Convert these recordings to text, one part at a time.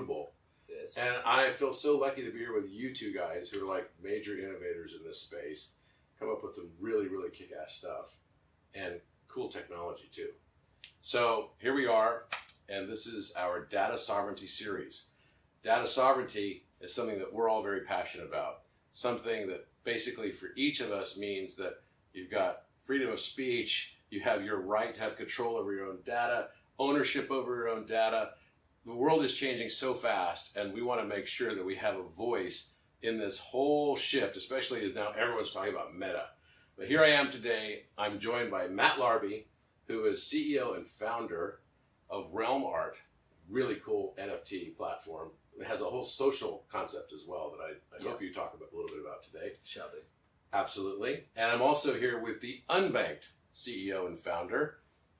unbelievable. Yes. And I feel so lucky to be here with you two guys who are like major innovators in this space, come up with some really, really kick-ass stuff and cool technology too. So here we are, and this is our data sovereignty series. Data sovereignty is something that we're all very passionate about. Something that basically for each of us means that you've got freedom of speech, you have your right to have control over your own data, ownership over your own data. The world is changing so fast, and we want to make sure that we have a voice in this whole shift, especially as now everyone's talking about meta. But here I am today. I'm joined by Matt Larby, who is CEO and founder of REALM Art, really cool NFT platform. It has a whole social concept as well that I hope you talk about a little bit about today. Shall do. Absolutely. And I'm also here with the Unbanked CEO and founder,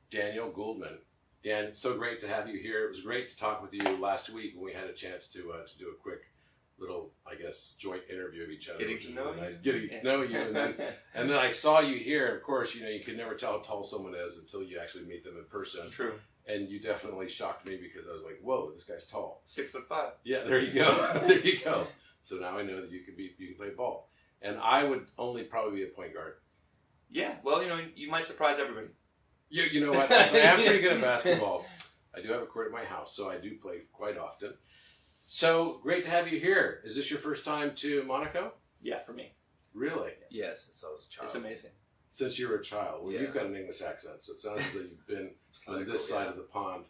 Daniel Gouldman. Dan, so great to have you here. It was great to talk with you last week when we had a chance to do a quick little, I guess, joint interview of each other. Getting to know you. Getting to know you. And then I saw you here. Of course, you can never tell how tall someone is until you actually meet them in person. True. And you definitely shocked me because I was like, whoa, this guy's tall. 6'5". Yeah, there you go. There you go. So now I know that you can play ball. And I would only probably be a point guard. Yeah, well, you might surprise everybody. You know what? Actually, I'm pretty good at basketball. I do have a court at my house, so I do play quite often. So great to have you here. Is this your first time to Monaco? Yeah, for me. Really? Yes, since I was a child. It's amazing. Since you were a child. Well, Yeah. you've got an English accent, so it sounds as though you've been on this side of the pond.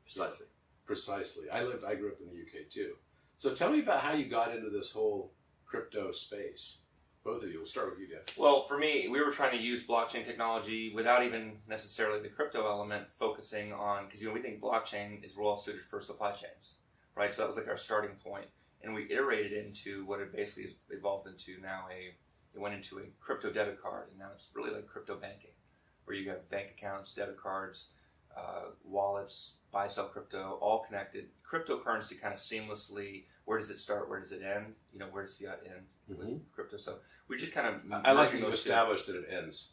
Precisely. Precisely. I grew up in the UK too. So tell me about how you got into this whole crypto space. Both of you. We'll start with you, Dan. Well, for me, we were trying to use blockchain technology without even necessarily the crypto element, focusing on, because we think blockchain is well suited for supply chains, right? So that was like our starting point, and we iterated into what it basically has evolved into now. It went into a crypto debit card, and now it's really like crypto banking, where you have bank accounts, debit cards, wallets, buy, sell crypto, all connected. Cryptocurrency kind of seamlessly. Where does it start? Where does it end? Where does fiat end with crypto? So we just kind of I like that you've established that it ends.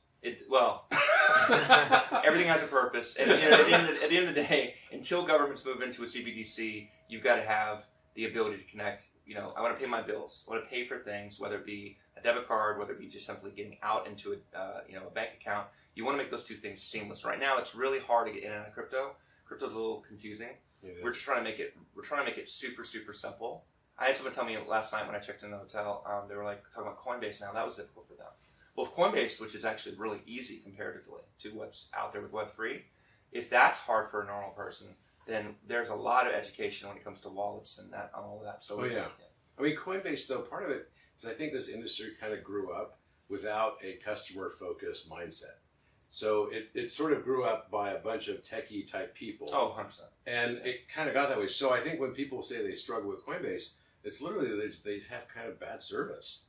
Everything has a purpose, and at the end of the day, until governments move into a CBDC, you've got to have the ability to connect. I want to pay my bills. I want to pay for things, whether it be a debit card, whether it be just simply getting out into a bank account. You want to make those two things seamless. Right now, it's really hard to get in and out of crypto. Crypto's a little confusing. We're just trying to make it. We're trying to make it super, super simple. I had someone tell me last night when I checked in the hotel. They were like talking about Coinbase now. That was difficult for them. Well, if Coinbase, which is actually really easy comparatively to what's out there with Web3, if that's hard for a normal person, then there's a lot of education when it comes to wallets and all of that. So I mean, Coinbase, though, part of it is I think this industry kind of grew up without a customer-focused mindset. So it sort of grew up by a bunch of techie type people. Oh, 100%. And it kind of got that way. So I think when people say they struggle with Coinbase, it's literally they have kind of bad service.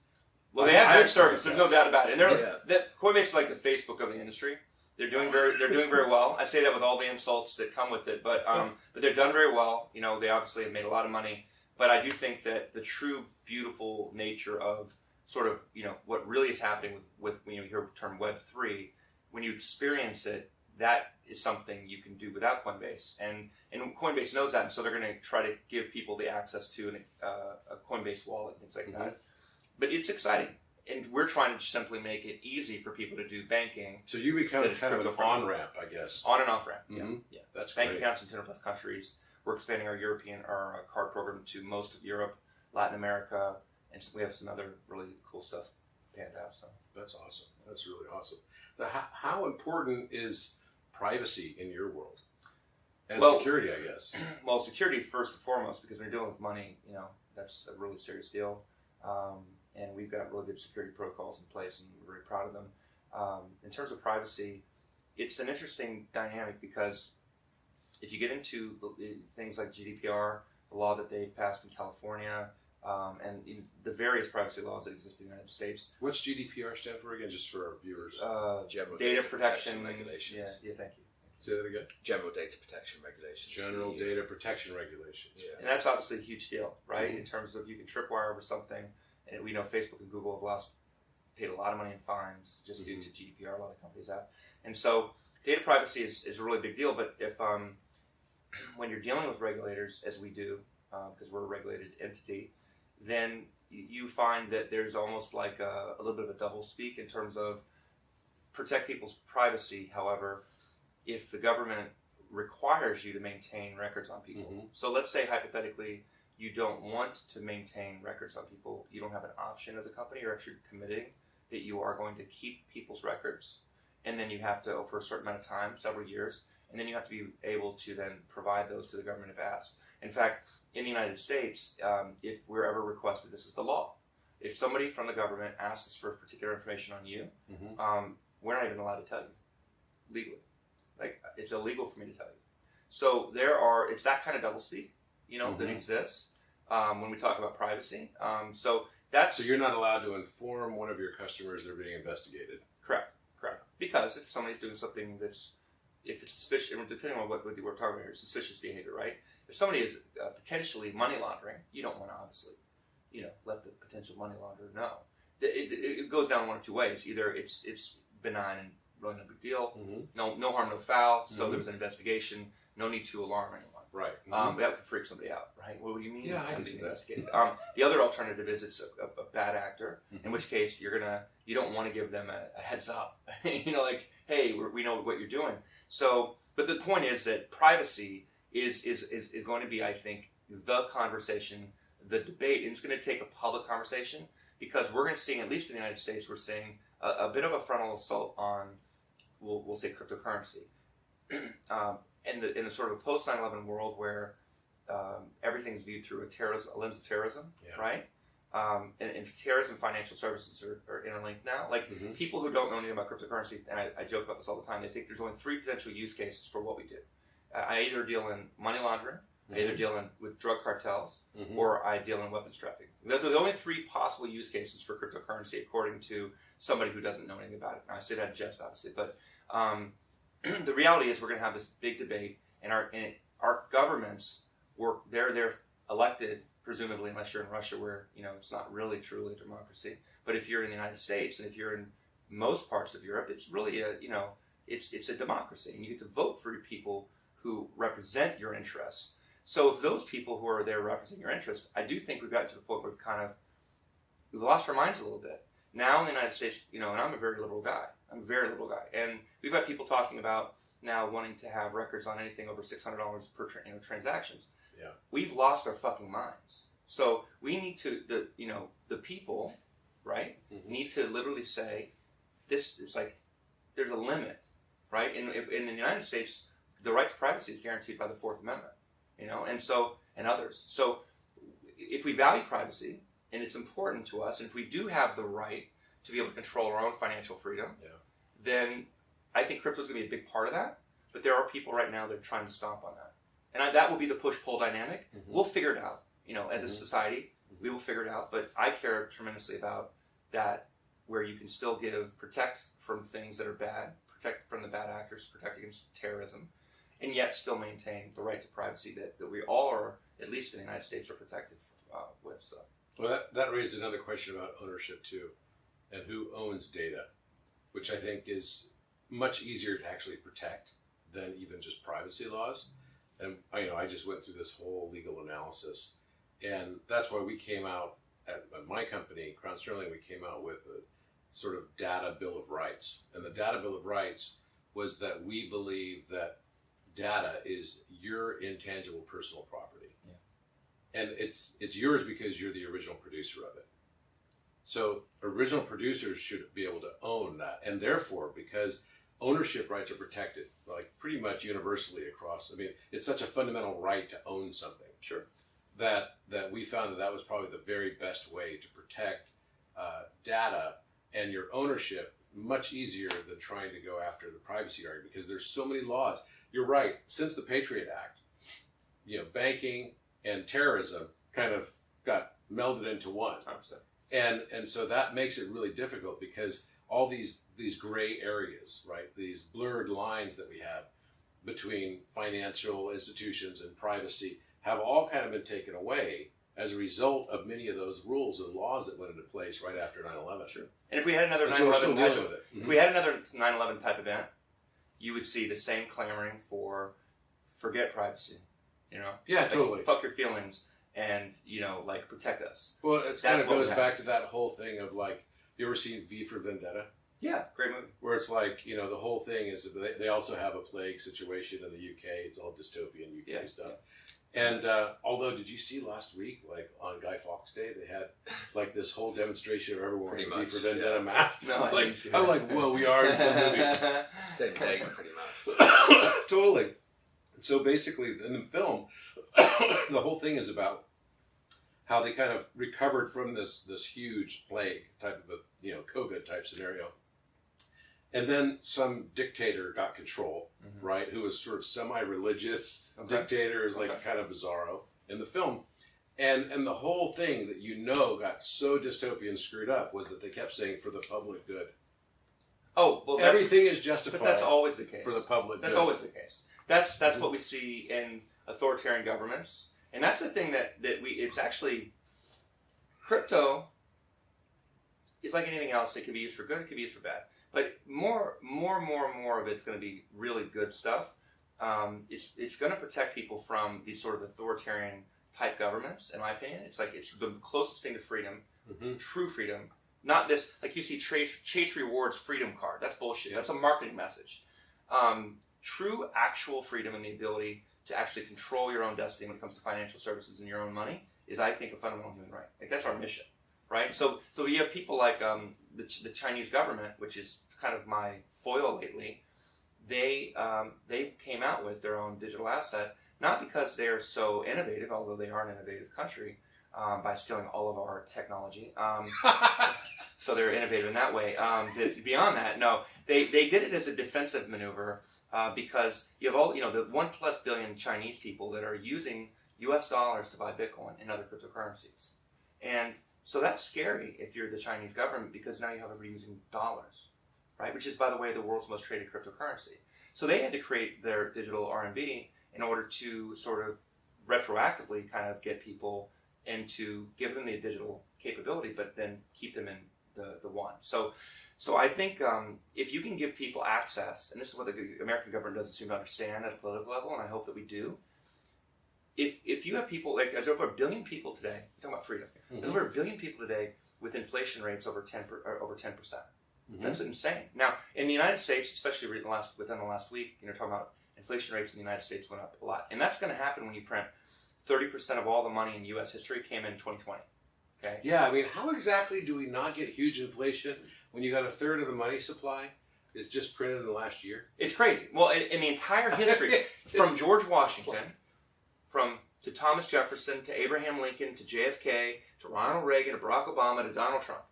Well, they have good service. There's no doubt about it. And Coinbase is like the Facebook of the industry. They're doing very well. I say that with all the insults that come with it, but they've done very well. They obviously have made a lot of money. But I do think that the true beautiful nature of sort of what really is happening with when you hear the term Web3. When you experience it, that is something you can do without Coinbase, and Coinbase knows that, and so they're going to try to give people the access to a Coinbase wallet and things like that. But it's exciting, and we're trying to simply make it easy for people to do banking. So you become kind of an on-ramp, I guess. On and off-ramp, yeah. That's bank great. accounts in 200 plus countries. We're expanding our card program to most of Europe, Latin America, and we have some other really cool stuff panned out. So that's awesome. That's really awesome. So how important is privacy in your world? And security, I guess. Well, security first and foremost, because when you're dealing with money, that's a really serious deal. And we've got really good security protocols in place, and we're very proud of them. In terms of privacy, it's an interesting dynamic because if you get into things like GDPR, the law that they passed in California, and the various privacy laws that exist in the United States. What's GDPR stand for again, just for our viewers? General Data Protection Regulations. Yeah, thank you. Say that again? General Data Protection Regulations. General Data Protection Regulations. Yeah. And that's obviously a huge deal, right? In terms of you can tripwire over something, and we know Facebook and Google have paid a lot of money in fines just due to GDPR. A lot of companies have, and so data privacy is a really big deal. But if when you're dealing with regulators, as we do, because we're a regulated entity, then you find that there's almost like a little bit of a double speak in terms of protect people's privacy. However, if the government requires you to maintain records on people, so let's say hypothetically you don't want to maintain records on people, you don't have an option as a company, you're actually committing that you are going to keep people's records, and then you have to, for a certain amount of time, several years, and then you have to be able to then provide those to the government if asked. In fact, in the United States, if we're ever requested, this is the law. If somebody from the government asks us for particular information on you, we're not even allowed to tell you legally. Like, it's illegal for me to tell you. So it's that kind of doublespeak, that exists when we talk about privacy. So you're not allowed to inform one of your customers they're being investigated. Correct. Because if somebody's doing something if it's suspicious, depending on what we're talking about here, suspicious behavior, right? If somebody is potentially money laundering, you don't want to obviously, let the potential money launderer know. It goes down one of two ways. Either it's benign and really no big deal, no harm, no foul. So there was an investigation, no need to alarm anyone. Right. That could freak somebody out, right? What do you mean? Yeah, I'm being investigated. The other alternative is it's a bad actor, in which case you don't want to give them a heads up, like, hey, we know what you're doing. So, but the point is that privacy is going to be, I think, the conversation, the debate, and it's going to take a public conversation, because we're going to see, at least in the United States, we're seeing a bit of a frontal assault on, we'll say, cryptocurrency. In a sort of post 9/11 world where everything's viewed through a lens of terrorism, right? And terrorism and financial services are interlinked now. Like, people who don't know anything about cryptocurrency, and I joke about this all the time, they think there's only 3 potential use cases for what we do. I either deal in money laundering, I either deal with drug cartels, or I deal in weapons trafficking. Those are the only 3 possible use cases for cryptocurrency, according to somebody who doesn't know anything about it. Now, I say that in jest, obviously, but the reality is we're going to have this big debate, and our governments they're elected, presumably, unless you're in Russia, where it's not really truly a democracy. But if you're in the United States, and if you're in most parts of Europe, it's really it's a democracy, and you get to vote for people who represent your interests. So if those people who are there represent your interests, I do think we've gotten to the point where we've lost our minds a little bit. Now in the United States, and I'm a very liberal guy. And we've got people talking about now wanting to have records on anything over $600 per transactions. Yeah. We've lost our fucking minds. So we need to, the people, right, need to literally say, it's like, there's a limit, right? In the United States, the right to privacy is guaranteed by the 4th Amendment, and others. So if we value privacy, and it's important to us, and if we do have the right to be able to control our own financial freedom, then I think crypto is going to be a big part of that. But there are people right now that are trying to stomp on that. And that will be the push-pull dynamic. We'll figure it out. As a society, we will figure it out. But I care tremendously about that, where you can still protect from things that are bad, protect from the bad actors, protect against terrorism, and yet still maintain the right to privacy that we all are, at least in the United States, are protected with. So. Well, that raised another question about ownership, too, and who owns data, which I think is much easier to actually protect than even just privacy laws. And I just went through this whole legal analysis, and that's why we came out at my company, Crown Sterling. We came out with a sort of data bill of rights, and the data bill of rights was that we believe that data is your intangible personal property, and it's yours because you're the original producer of it. So original producers should be able to own that, and therefore, because ownership rights are protected, like pretty much universally across. I mean, it's such a fundamental right to own something. Sure. That we found that was probably the very best way to protect data and your ownership, much easier than trying to go after the privacy argument, because there's so many laws. You're right. Since the Patriot Act, banking and terrorism kind of got melded into one. 100%. And so that makes it really difficult, because all these gray areas, right? These blurred lines that we have between financial institutions and privacy have all kind of been taken away as a result of many of those rules and laws that went into place right after 9/11. Sure. And if we had another 9/11 type of, if we had another 9/11 type event, you would see the same clamoring for forget privacy. Yeah, like, totally. Fuck your feelings. and like protect us. Well, it kind That's of what goes we back to that whole thing of like, you ever seen V for Vendetta? Yeah, great movie. Where it's like, the whole thing is that they also have a plague situation in the UK. It's all dystopian UK stuff. And although, did you see last week, like on Guy Fawkes Day, they had like this whole demonstration of everyone wearing V for Vendetta masks? No, I'm like, whoa, we are in some movie. Same day, pretty much. Totally. So basically, in the film, the whole thing is about how they kind of recovered from this huge plague type of COVID type scenario. And then some dictator got control, right? Who was sort of semi-religious dictator, is like kind of bizarro in the film. And the whole thing that got so dystopian screwed up was that they kept saying for the public good. Oh, well, everything is justified. But that's always the case for the public. That's good. always the case. That's what we see in authoritarian governments, and that's the thing that it's actually crypto is like anything else. It can be used for good. It can be used for bad. But more of it's going to be really good stuff. It's going to protect people from these sort of authoritarian type governments. In my opinion, it's the closest thing to freedom, true freedom. Not this like you see Chase Rewards freedom card. That's bullshit. That's a marketing message. True actual freedom and the ability to actually control your own destiny when it comes to financial services and your own money is, I think, a fundamental human right. Like that's our mission. Right, so you have people like the Chinese government, which is kind of my foil lately. They came out with their own digital asset, not because they are so innovative, although they are an innovative country, by stealing all of our technology. So they're innovative in that way. Beyond that, no, they did it as a defensive maneuver because you have all the 1+ billion Chinese people that are using U.S. dollars to buy Bitcoin and other cryptocurrencies, and so that's scary if you're the Chinese government because now you have everybody using dollars, right? Which is, by the way, the world's most traded cryptocurrency. So they had to create their digital RMB in order to sort of retroactively kind of get people into, give them the digital capability, but then keep them in the one. So I think if you can give people access, and this is what the American government doesn't seem to understand at a political level, and I hope that we do. If you have people, like there's over 1 billion people today, you're talking about freedom, there's over 1 billion people today with inflation rates over 10%. That's insane. Now, in the United States, especially within the last week, talking about inflation rates in the United States went up a lot. And that's going to happen when you print 30% of all the money in U.S. history came in 2020. Okay? Yeah, I mean, how exactly do we not get huge inflation when you got a third of the money supply is just printed in the last year? It's crazy. Well, in the entire history, from George Washington, to Thomas Jefferson, to Abraham Lincoln, to JFK, to Ronald Reagan, to Barack Obama, to Donald Trump.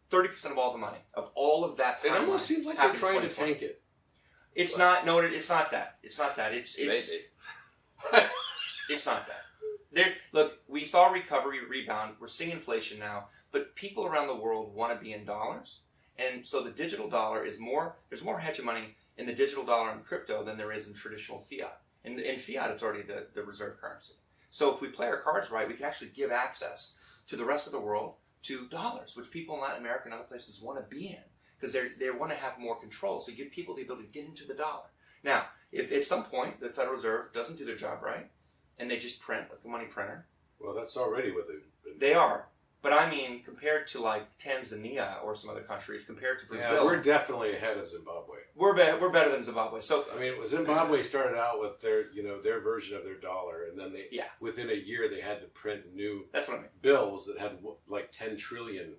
30% of all the money, of all of that time. It almost seems like they're trying to tank it. It's not, no, it's not that. It's not that. It's it's not that. Look, we saw recovery, rebound. We're seeing inflation now, but people around the world want to be in dollars. And so the digital dollar is there's more hegemony in the digital dollar and crypto than there is in traditional fiat. In fiat, it's already the reserve currency. So if we play our cards right, we can actually give access to the rest of the world to dollars, which people in Latin America and other places want to be in because they want to have more control. So you give people the ability to get into the dollar. Now, if at some point the Federal Reserve doesn't do their job right and they just print like a money printer. Well, that's already what they've been doing. They are. But I mean, compared to like Tanzania or some other countries, compared to Brazil. Yeah, we're definitely ahead of Zimbabwe. We're better than Zimbabwe. So I mean, Zimbabwe started out with their version of their dollar, and then within a year they had to print new bills that had like 10 trillion.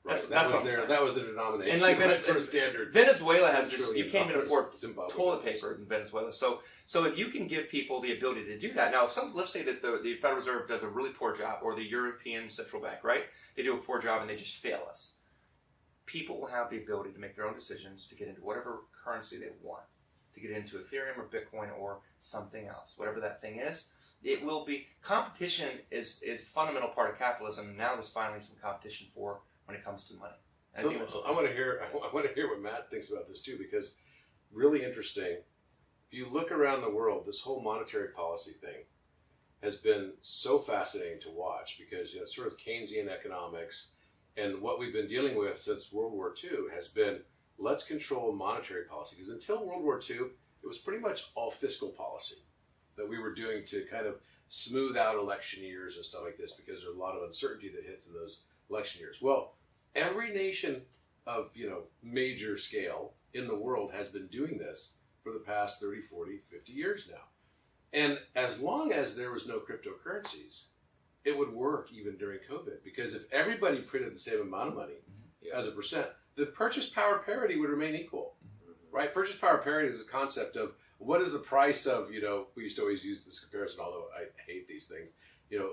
Right? That was the denomination. And like Venezuela has this. You can't even afford toilet paper in Venezuela. So if you can give people the ability to do that, now let's say that the Federal Reserve does a really poor job, or the European Central Bank, right? They do a poor job and they just fail us. People will have the ability to make their own decisions to get into whatever currency they want, to get into Ethereum or Bitcoin or something else, whatever that thing is. It will be competition is a fundamental part of capitalism. And now there's finally some competition when it comes to money. So I want to hear what Matt thinks about this too, because really interesting. If you look around the world, this whole monetary policy thing has been so fascinating to watch because it's sort of Keynesian economics, and what we've been dealing with since World War II has been let's control monetary policy, because until World War II, it was pretty much all fiscal policy that we were doing to kind of smooth out election years and stuff like this, because there's a lot of uncertainty that hits in those election years. Well, every nation of, major scale in the world has been doing this for the past 30, 40, 50 years now. And as long as there was no cryptocurrencies, it would work even during COVID, because if everybody printed the same amount of money as a percent, the purchase power parity would remain equal, right? Purchase power parity is a concept of what is the price of, we used to always use this comparison, although I hate these things,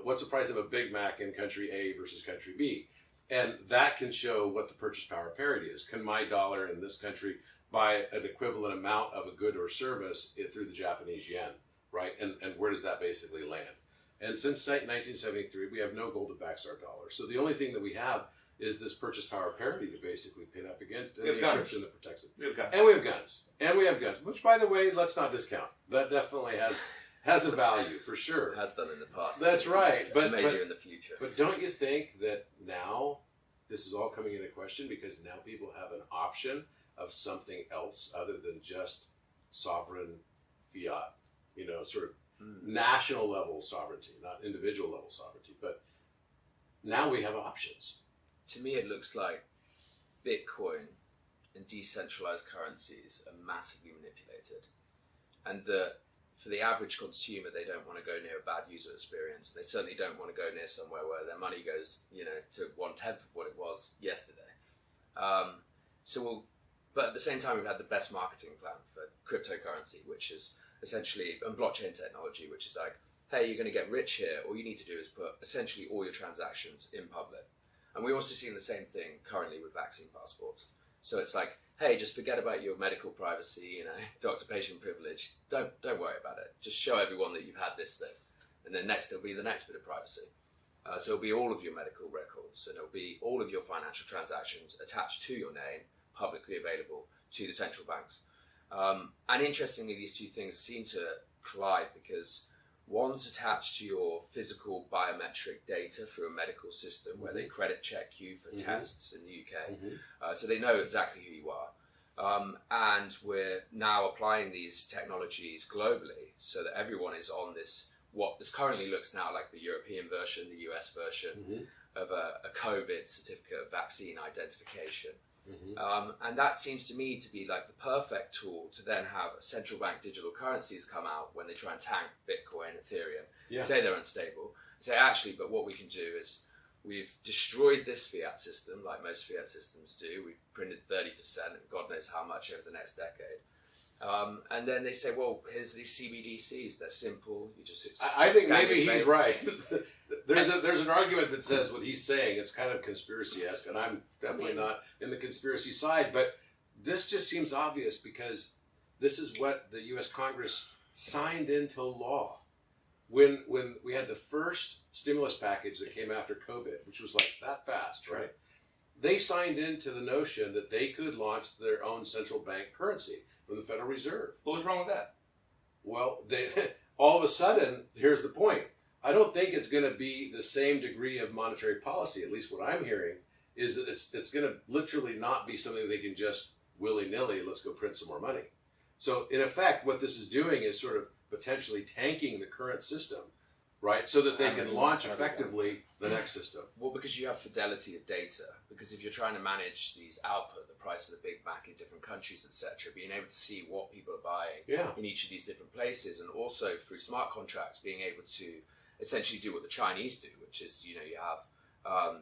what's the price of a Big Mac in country A versus country B? And that can show what the purchase power parity is. Can my dollar in this country buy an equivalent amount of a good or service through the Japanese yen, right? And where does that basically land? And since 1973, we have no gold that backs our dollar. So the only thing that we have is this purchase power parity to basically pin up against any encryption that protects it. We have guns. And we have guns. And we have guns, which, by the way, let's not discount. That definitely has a value, for sure. It has done in the past. That's right. But major in the future. But don't you think that now this is all coming into question, because now people have an option of something else other than just sovereign fiat, sort of national level sovereignty, not individual level sovereignty, but now we have options. To me, it looks like Bitcoin and decentralized currencies are massively manipulated, and for the average consumer, they don't want to go near a bad user experience. They certainly don't want to go near somewhere where their money goes, to 1/10 of what it was yesterday. But at the same time, we've had the best marketing plan for cryptocurrency, which is essentially, and blockchain technology, which is like, hey, you're going to get rich here. All you need to do is put essentially all your transactions in public. And we're also seeing the same thing currently with vaccine passports. So it's like, hey, just forget about your medical privacy, doctor-patient privilege. Don't worry about it. Just show everyone that you've had this thing. And then next, there'll be the next bit of privacy. So it'll be all of your medical records, and it'll be all of your financial transactions attached to your name, publicly available to the central banks. And interestingly, these two things seem to collide, because one's attached to your physical biometric data through a medical system where they credit check you for tests in the UK. So they know exactly who you are. And we're now applying these technologies globally so that everyone is on what this currently looks now like the European version, the US version of a COVID certificate of vaccine identification. And that seems to me to be like the perfect tool to then have central bank digital currencies come out when they try and tank Bitcoin, Ethereum, say they're unstable, say actually, but what we can do is we've destroyed this fiat system like most fiat systems do. We've printed 30% and God knows how much over the next decade. And then they say, well, here's these CBDCs. They're simple. I think maybe he's right. There's an argument that says what he's saying, it's kind of conspiracy-esque, and I'm definitely not in the conspiracy side, but this just seems obvious, because this is what the U.S. Congress signed into law when we had the first stimulus package that came after COVID, which was like that fast, right? They signed into the notion that they could launch their own central bank currency from the Federal Reserve. What was wrong with that? Well, all of a sudden, here's the point. I don't think it's going to be the same degree of monetary policy. At least what I'm hearing is that it's going to literally not be something they can just willy-nilly, let's go print some more money. So in effect, what this is doing is sort of potentially tanking the current system, right? So that they can launch effectively the next system. Well, because you have fidelity of data. Because if you're trying to manage these output, the price of the Big Mac in different countries, etc., being able to see what people are buying in each of these different places, and also through smart contracts, being able to essentially do what the Chinese do, which is, you have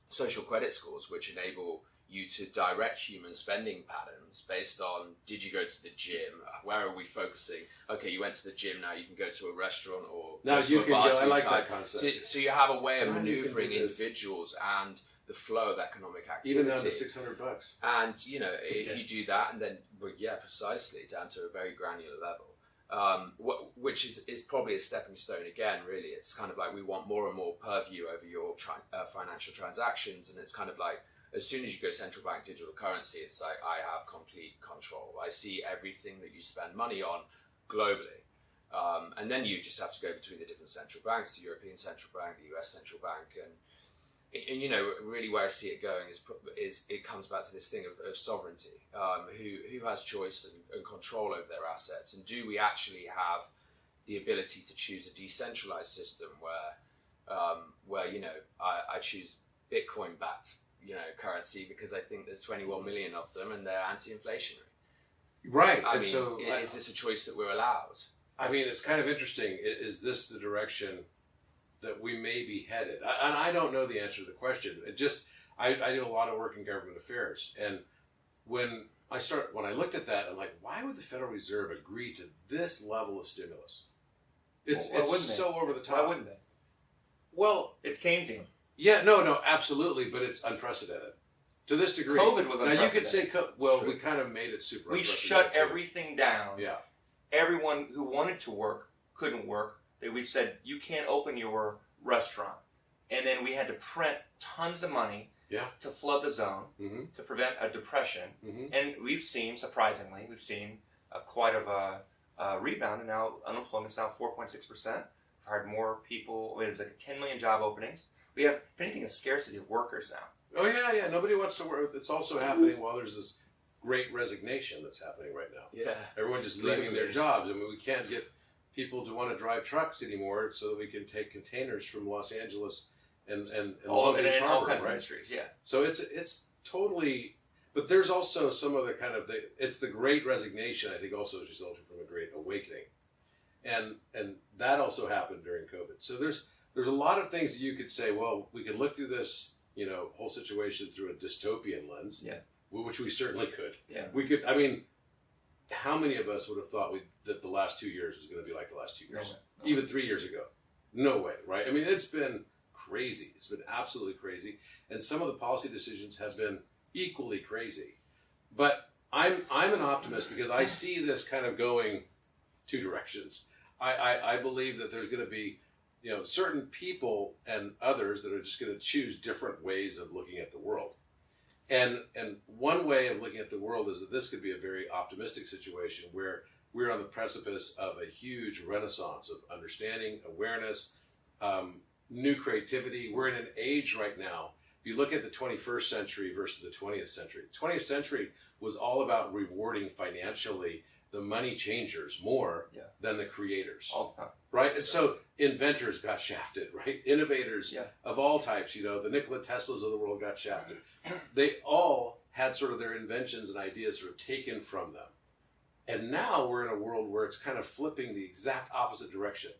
social credit scores, which enable you to direct human spending patterns based on, did you go to the gym? Where are we focusing? Okay, you went to the gym, now you can go to a restaurant or now go to you a can bar go. I like time. that concept. So you have a way of maneuvering individuals and the flow of economic activity. Even down to $600. And, if you do that, and then, precisely, down to a very granular level. Which is probably a stepping stone again, really. It's kind of like we want more and more purview over your financial transactions, and it's kind of like as soon as you go central bank digital currency, it's like I have complete control. I see everything that you spend money on globally. And then you just have to go between the different central banks, the European Central Bank, the US Central Bank, and really where I see it going is it comes back to this thing of sovereignty. Who has choice and control over their assets, and do we actually have the ability to choose a decentralized system where I choose Bitcoin backed currency because I think there's 21 million of them and they're anti-inflationary. Right. I and mean, so is this a choice that we're allowed? I mean, it's kind of interesting. Is this the direction that we may be headed? And I don't know the answer to the question. I do a lot of work in government affairs, and when I looked at that, I'm like, why would the Federal Reserve agree to this level of stimulus? It's so over the top. Why wouldn't they? Well, It's Keynesian. yeah, no, absolutely, but it's unprecedented to this degree. COVID was unprecedented. Now you could say, we kind of made it super. We unprecedented shut too. everything down. Yeah. Everyone who wanted to work couldn't work. We said, you can't open your restaurant. And then we had to print tons of money to flood the zone, to prevent a depression. And we've seen, surprisingly, quite of a rebound, and now unemployment's now 4.6%. We've hired more people. There's like 10 million job openings. We have, if anything, a scarcity of workers now. Oh yeah. Nobody wants to work. It's also happening while there's this great resignation that's happening right now. Yeah. Everyone's just leaving their jobs. I mean, we can't get people to want to drive trucks anymore so that we can take containers from Los Angeles and all Long Beach Harbor, kinds of right? industries, yeah. So it's totally, but there's also some of the kind of it's the great resignation, I think, also resulted from a great awakening, and that also happened during COVID. So there's a lot of things that you could say. Well, we can look through this whole situation through a dystopian lens, which we certainly could. Yeah, we could. I mean, how many of us would have thought that the last 2 years was going to be like the last 2 years? No. Even 3 years ago? No way, right? I mean, it's been crazy. It's been absolutely crazy. And some of the policy decisions have been equally crazy. But I'm an optimist because I see this kind of going two directions. I believe that there's going to be certain people and others that are just going to choose different ways of looking at the world. And one way of looking at the world is that this could be a very optimistic situation where we're on the precipice of a huge renaissance of understanding, awareness, new creativity. We're in an age right now. If you look at the 21st century versus the 20th century, 20th century was all about rewarding financially the money changers more than the creators. All the time. Right? And so inventors got shafted, right? Innovators of all types, the Nikola Teslas of the world got shafted. They all had sort of their inventions and ideas sort of taken from them. And now we're in a world where it's kind of flipping the exact opposite direction.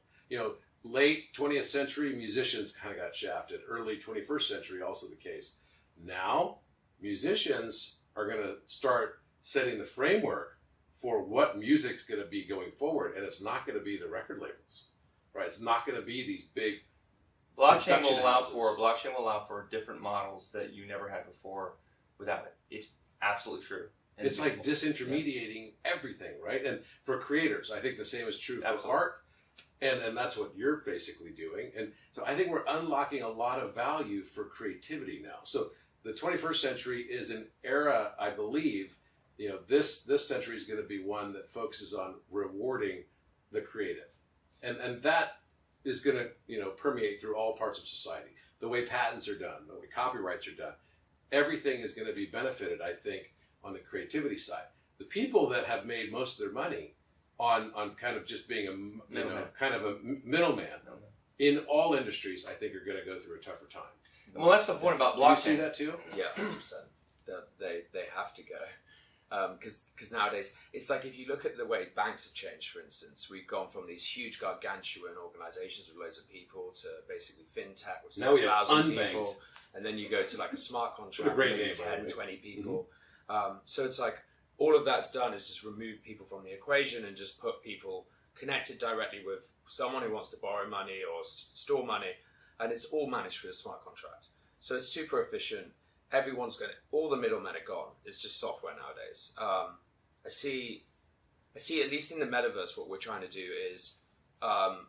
Late 20th century, musicians kind of got shafted. Early 21st century, also the case. Now, musicians are going to start setting the framework for what music's going to be going forward. And it's not going to be the record labels, right? It's not going to be these big Blockchain production will allow houses. for different models that you never had before without it. It's absolutely true. And it's like disintermediating everything, right? And for creators, I think the same is true for art. And that's what you're basically doing. And so I think we're unlocking a lot of value for creativity now. So the 21st century is an era, I believe, this century is going to be one that focuses on rewarding the creative. And that is going to, permeate through all parts of society. The way patents are done, the way copyrights are done. Everything is going to be benefited, I think, on the creativity side. The people that have made most of their money on kind of just being a middleman in all industries, I think are going to go through a tougher time. Well, that's the point about blockchain. You see that too? Yeah, 100%. They have to go. Because nowadays, it's like if you look at the way banks have changed, for instance, we've gone from these huge gargantuan organizations with loads of people to basically fintech with 7,000 people. And then you go to like a smart contract with maybe 10, 20 people. So it's like all of that's done is just remove people from the equation and just put people connected directly with someone who wants to borrow money or store money. And it's all managed through a smart contract. So it's super efficient. Everyone's going to, all the middlemen are gone. It's just software nowadays. I see, at least in the metaverse, what we're trying to do is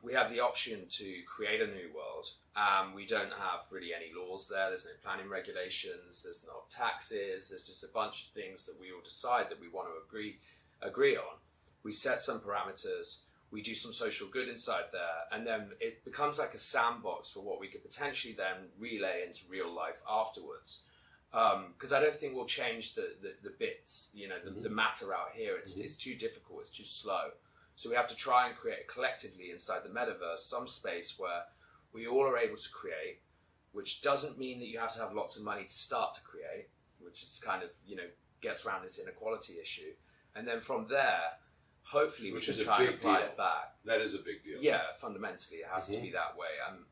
we have the option to create a new world. We don't have really any laws there. There's no planning regulations. There's no taxes. There's just a bunch of things that we all decide that we want to agree on. We set some parameters. We do some social good inside there. And then it becomes like a sandbox for what we could potentially then relay into real life afterwards. Because I don't think we'll change the bits, the matter out here. It's too difficult. It's too slow. So we have to try and create collectively inside the metaverse some space where we all are able to create, which doesn't mean that you have to have lots of money to start to create, which is kind of, gets around this inequality issue. And then from there, hopefully we can try and apply it back. That is a big deal. Yeah, fundamentally it has to be that way. And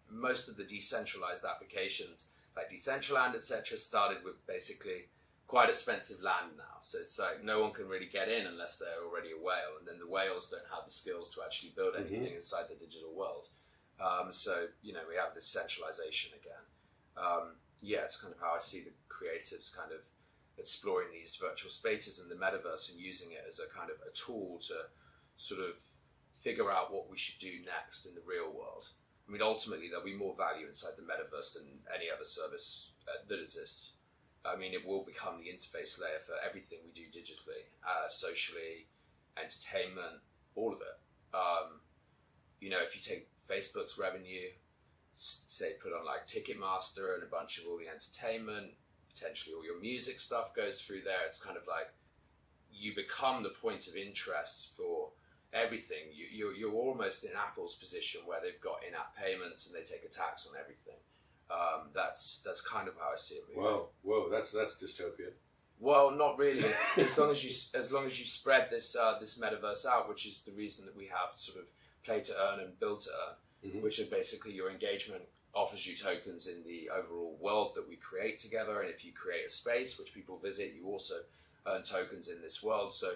most of the decentralized applications like Decentraland, etc., started with basically quite expensive land now. So it's like no one can really get in unless they're already a whale, and then the whales don't have the skills to actually build anything inside the digital world. So we have this centralization again. It's kind of how I see the creatives kind of exploring these virtual spaces in the metaverse and using it as a kind of a tool to sort of figure out what we should do next in the real world. I mean, ultimately, there'll be more value inside the metaverse than any other service that exists. I mean, it will become the interface layer for everything we do digitally, socially, entertainment, all of it. If you take Facebook's revenue, say put on like Ticketmaster and a bunch of all the entertainment, potentially all your music stuff goes through there. It's kind of like you become the point of interest for everything. You're almost in Apple's position where they've got in-app payments and they take a tax on everything. That's kind of how I see it moving. Whoa, that's dystopian. Well, not really. as long as you spread this metaverse out, which is the reason that we have sort of play to earn and build to earn, which are basically your engagement offers you tokens in the overall world that we create together. And if you create a space which people visit, you also earn tokens in this world. So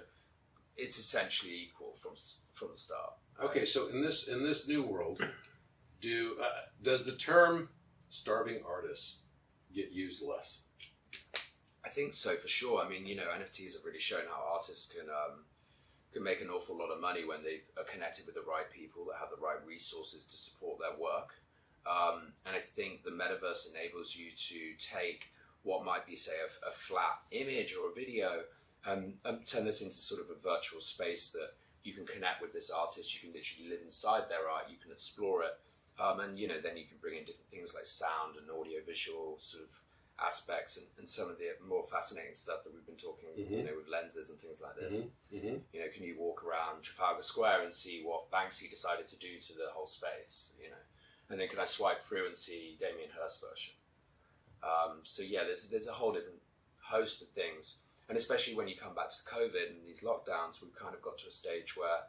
it's essentially equal from the start. Okay, so in this new world, does the term starving artists get used less? I think so, for sure. I mean, NFTs have really shown how artists can make an awful lot of money when they are connected with the right people that have the right resources to support their work. And I think the metaverse enables you to take what might be, say, a flat image or a video and turn this into sort of a virtual space that you can connect with this artist. You can literally live inside their art. You can explore it. And, then you can bring in different things like sound and audio-visual sort of aspects and some of the more fascinating stuff that we've been talking, with lenses and things like this. Can you walk around Trafalgar Square and see what Banksy decided to do to the whole space, And then can I swipe through and see Damien Hirst's version? There's a whole different host of things. And especially when you come back to COVID and these lockdowns, we've kind of got to a stage where,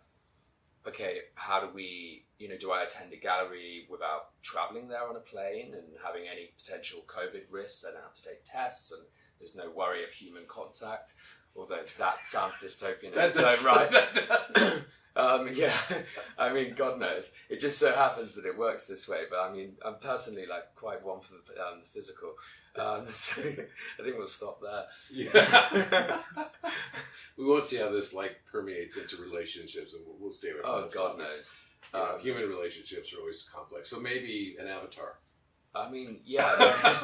okay, how do we, do I attend a gallery without traveling there on a plane and having any potential COVID risks? I don't have to take tests and there's no worry of human contact, although that sounds dystopian in its own right. I mean, God knows. It just so happens that it works this way. But I mean, I'm personally quite one for the physical. So I think we'll stop there. Yeah. We won't see how this permeates into relationships, and we'll stay with. Oh, God knows. Human relationships are always complex. So maybe an avatar. I mean, yeah.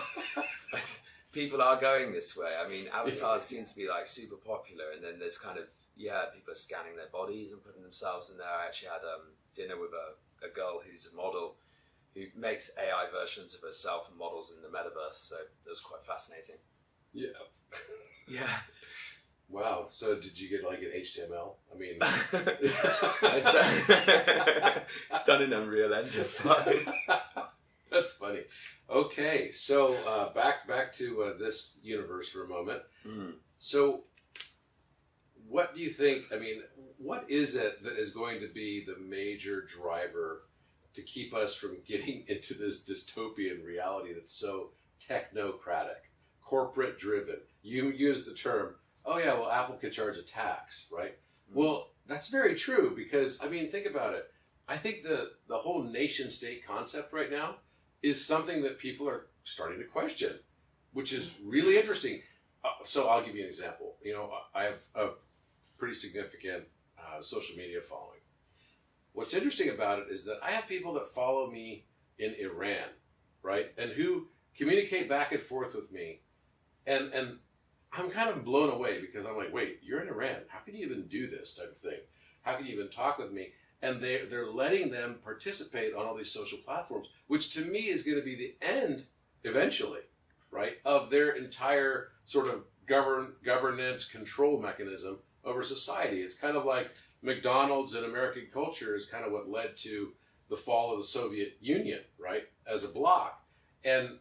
People are going this way. I mean, avatars seem to be super popular, and then there's kind of people are scanning their bodies and putting themselves in there. I actually had dinner with a girl who's a model who makes AI versions of herself and models in the metaverse. So it was quite fascinating. Yeah. Yeah. Wow. So did you get an HTML? I mean, it's done in Unreal Engine 5. That's funny. Okay, so back to this universe for a moment. So what do you think, what is it that is going to be the major driver to keep us from getting into this dystopian reality that's so technocratic, corporate driven? You use the term, Apple could charge a tax, right? Well, that's very true because, think about it. I think the whole nation state concept right now is something that people are starting to question, which is really interesting. So I'll give you an example. I have a pretty significant social media following. What's interesting about it is that I have people that follow me in Iran, right? And who communicate back and forth with me. And I'm kind of blown away because I'm like, wait, you're in Iran. How can you even do this type of thing? How can you even talk with me? And they're letting them participate on all these social platforms, which to me is going to be the end, eventually, right, of their entire sort of governance control mechanism over society. It's kind of like McDonald's and American culture is kind of what led to the fall of the Soviet Union, right, as a bloc. And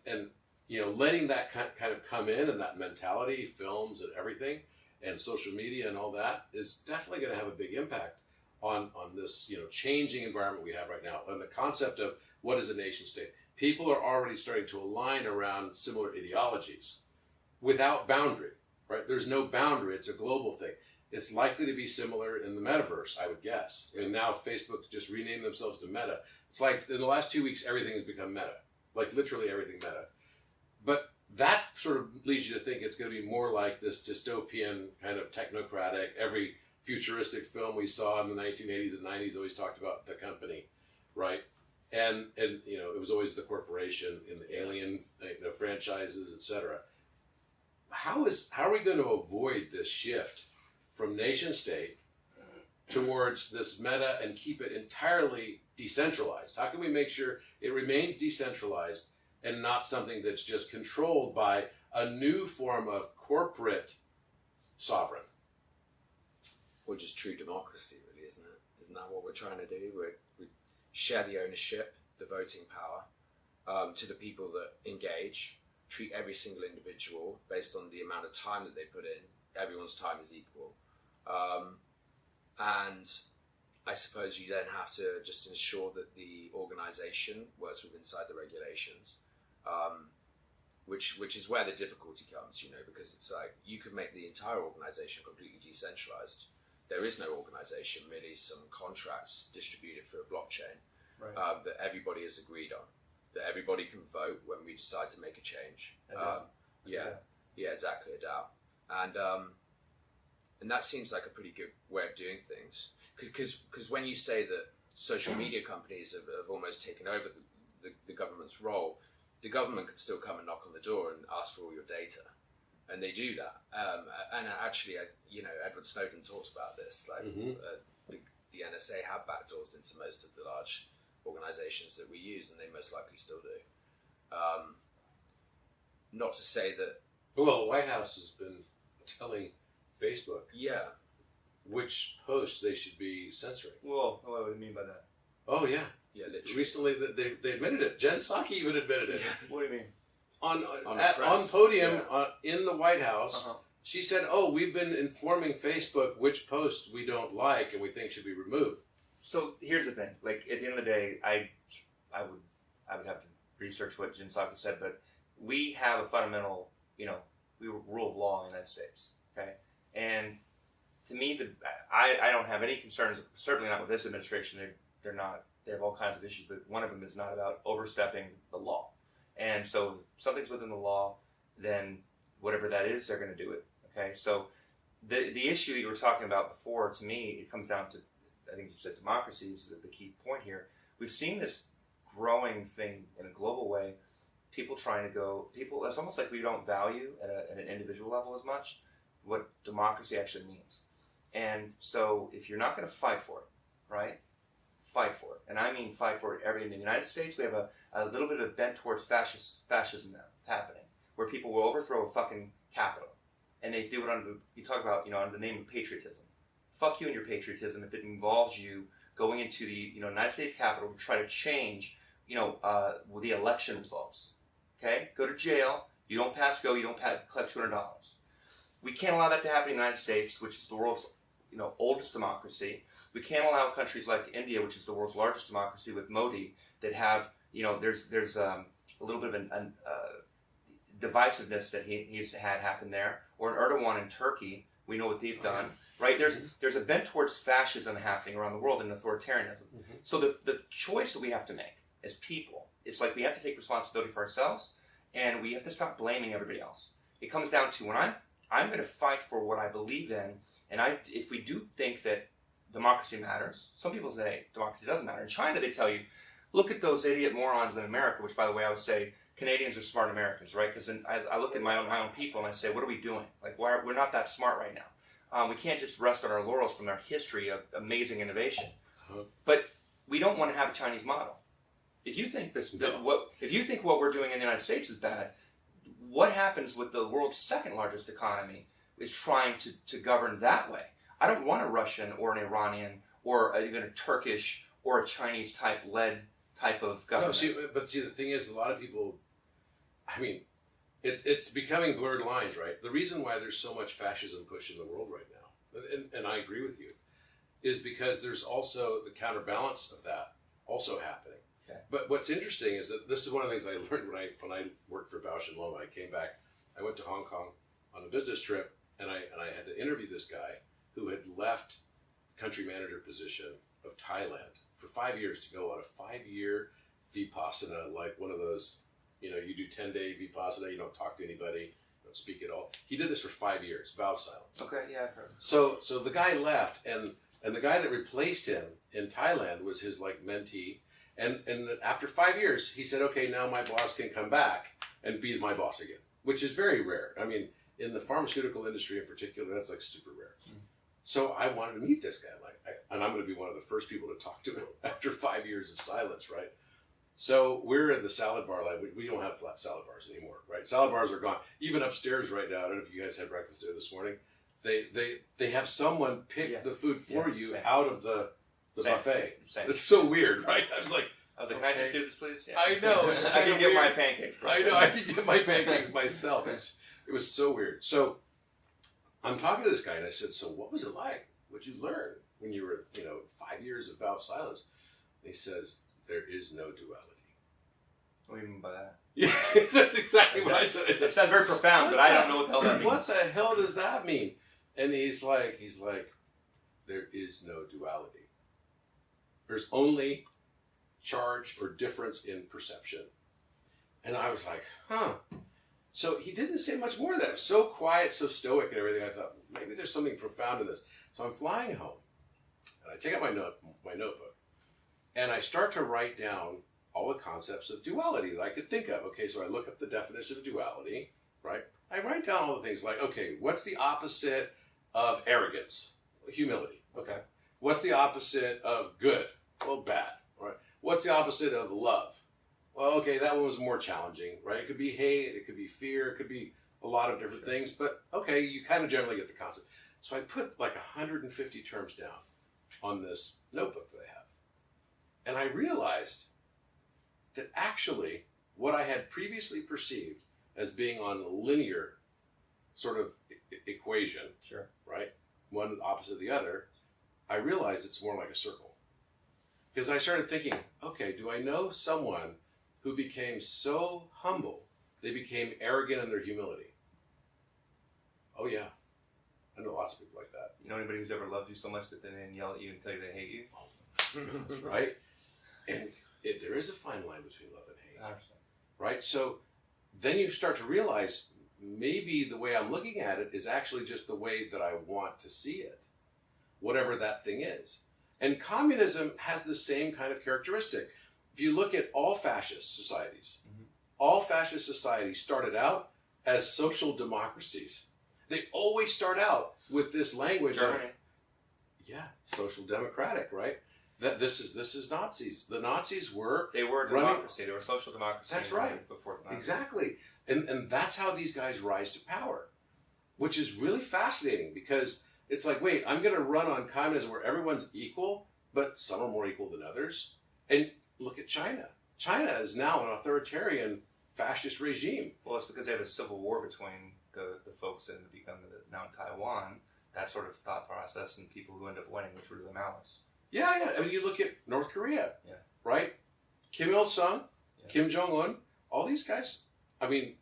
letting that kind of come in, and that mentality, films and everything, and social media and all that is definitely going to have a big impact on this, changing environment we have right now. And the concept of what is a nation state. People are already starting to align around similar ideologies without boundary, right? There's no boundary. It's a global thing. It's likely to be similar in the metaverse, I would guess. And now Facebook just renamed themselves to Meta. It's like in the last 2 weeks, everything has become Meta, like literally everything Meta. But that sort of leads you to think it's going to be more like this dystopian kind of technocratic. Every futuristic film we saw in the 1980s and 90s always talked about the company, right? And it was always the corporation in the alien franchises, etc. How are we going to avoid this shift from nation state towards this meta and keep it entirely decentralized? How can we make sure it remains decentralized and not something that's just controlled by a new form of corporate sovereign? Or just true democracy, really, isn't it? Isn't that what we're trying to do? We share the ownership, the voting power, to the people that engage, treat every single individual based on the amount of time that they put in. Everyone's time is equal. And I suppose you then have to just ensure that the organization works within inside the regulations, which is where the difficulty comes, because it's like you could make the entire organization completely decentralized. There is no organization, merely some contracts distributed through a blockchain, right. That everybody has agreed on, that everybody can vote when we decide to make a change. Exactly, a DAO. And that seems like a pretty good way of doing things. Because when you say that social media companies have almost taken over the government's role, the government could still come and knock on the door and ask for all your data. And they do that. And actually, Edward Snowden talks about this. The NSA have backdoors into most of the large organizations that we use, and they most likely still do. Not to say that... Well, the White House has been telling Facebook which posts they should be censoring. Well, what do you mean by that? Oh, yeah. Yeah, literally. Recently, they admitted it. Jen Psaki even admitted it. What do you mean? On podium in the White House, she said, we've been informing Facebook which posts we don't like and we think should be removed. So here's the thing. Like, at the end of the day, I would have to research what Jen Psaki said, but we have a fundamental, rule of law in the United States, okay? And to me, I don't have any concerns, certainly not with this administration. They're not. They have all kinds of issues, but one of them is not about overstepping the law. And so if something's within the law, then whatever that is, they're going to do it. Okay, so the issue that you were talking about before, to me, it comes down to, I think you said democracy is the key point here. We've seen this growing thing in a global way. It's almost like we don't value at an individual level as much what democracy actually means. And so if you're not going to fight for it, right? Fight for it. And I mean fight for it in the United States, we have a little bit of bent towards fascism now happening, where people will overthrow a fucking capital. And they do it you talk about, under the name of patriotism. Fuck you and your patriotism if it involves you going into the United States Capitol to try to change, the election results. Okay? Go to jail. You don't pass go, you don't collect $200. We can't allow that to happen in the United States, which is the world's oldest democracy. We can't allow countries like India, which is the world's largest democracy with Modi, that have, there's a little bit of divisiveness that he's had happen there. Or in Erdogan in Turkey, we know what they've done, right? There's a bent towards fascism happening around the world and authoritarianism. Mm-hmm. So the choice that we have to make as people, it's like we have to take responsibility for ourselves, and we have to stop blaming everybody else. It comes down to when I'm going to fight for what I believe in, and if we do think that democracy matters, some people say democracy doesn't matter. In China, they tell you, look at those idiot morons in America, which, by the way, I would say Canadians are smart Americans, right? Because I look at my own people and I say, what are we doing? Like, we're not that smart right now. We can't just rest on our laurels from our history of amazing innovation. But we don't want to have a Chinese model. If you think what we're doing in the United States is bad, what happens with the world's second largest economy is trying to govern that way? I don't want a Russian or an Iranian or even a Turkish or a Chinese led type of government. No, but the thing is, a lot of people, I mean, it's becoming blurred lines, right? The reason why there's so much fascism push in the world right now, and I agree with you, is because there's also the counterbalance of that also happening. Okay. But what's interesting is that this is one of the things I learned when I worked for Bausch & Lomb. I came back, I went to Hong Kong on a business trip, and I had to interview this guy who had left the country manager position of Thailand for 5 years to go on a 5-year Vipassana, like one of those, you do 10-day Vipassana, you don't talk to anybody, don't speak at all. He did this for 5 years, vow of silence. Okay, yeah, I've heard. So the guy left, and the guy that replaced him in Thailand was his mentee. And after 5 years, he said, okay, now my boss can come back and be my boss again, which is very rare. I mean, in the pharmaceutical industry in particular, that's super rare. Mm-hmm. So I wanted to meet this guy, and I'm going to be one of the first people to talk to him after 5 years of silence, right? So we're at the salad bar line. We don't have flat salad bars anymore, right? Salad bars are gone. Even upstairs right now, I don't know if you guys had breakfast there this morning. They have someone pick the food for you out of the buffet. Same. It's so weird, right? I was like, can I just do this, please? Yeah. I know. It's I can get my pancakes. Right? I know. I can get my pancakes myself. It was so weird. So I'm talking to this guy, and I said, so what was it like? What'd you learn when you were, 5 years of vow of silence? And he says, there is no duality. What do you mean by that? Yeah, that's exactly what I said. It sounds very profound, but I don't know what the hell that means. What the hell does that mean? And he's like, there is no duality. There's only charge or difference in perception. And I was like, huh. So he didn't say much more than that. It was so quiet, so stoic and everything. I thought, maybe there's something profound in this. So I'm flying home, and I take out my notebook, and I start to write down all the concepts of duality that I could think of. Okay, so I look up the definition of duality, right? I write down all the things like, okay, what's the opposite of arrogance? Humility. Okay. What's the opposite of good? Well, bad. Right. What's the opposite of love? Well, okay, that one was more challenging, right? It could be hate, it could be fear, it could be a lot of different things, but okay, you kind of generally get the concept. So I put 150 terms down on this notebook that I have. And I realized that actually what I had previously perceived as being on a linear sort of equation, sure, right? One opposite of the other, I realized it's more like a circle. Because I started thinking, okay, do I know someone who became so humble, they became arrogant in their humility? Oh yeah, I know lots of people like that. You know anybody who's ever loved you so much that they didn't yell at you and tell you they hate you? Oh, right? And there is a fine line between love and hate. 100%. Right? So then you start to realize maybe the way I'm looking at it is actually just the way that I want to see it, whatever that thing is. And communism has the same kind of characteristic. If you look at all fascist societies, all fascist societies started out as social democracies. They always start out with this language Germany. Social democratic, right? That this is Nazis. The Nazis were a democracy. They were social democracy. That's right. Before the Nazis. Exactly. And that's how these guys rise to power, which is really fascinating because it's like, wait, I'm going to run on communism where everyone's equal, but some are more equal than others. And look at China. China is now an authoritarian fascist regime. Well, it's because they have a civil war between the folks that become now in Taiwan, that sort of thought process, and people who end up winning, which were the Maoists. Yeah. I mean, you look at North Korea, right? Kim Il-sung, Kim Jong-un, all these guys. I mean,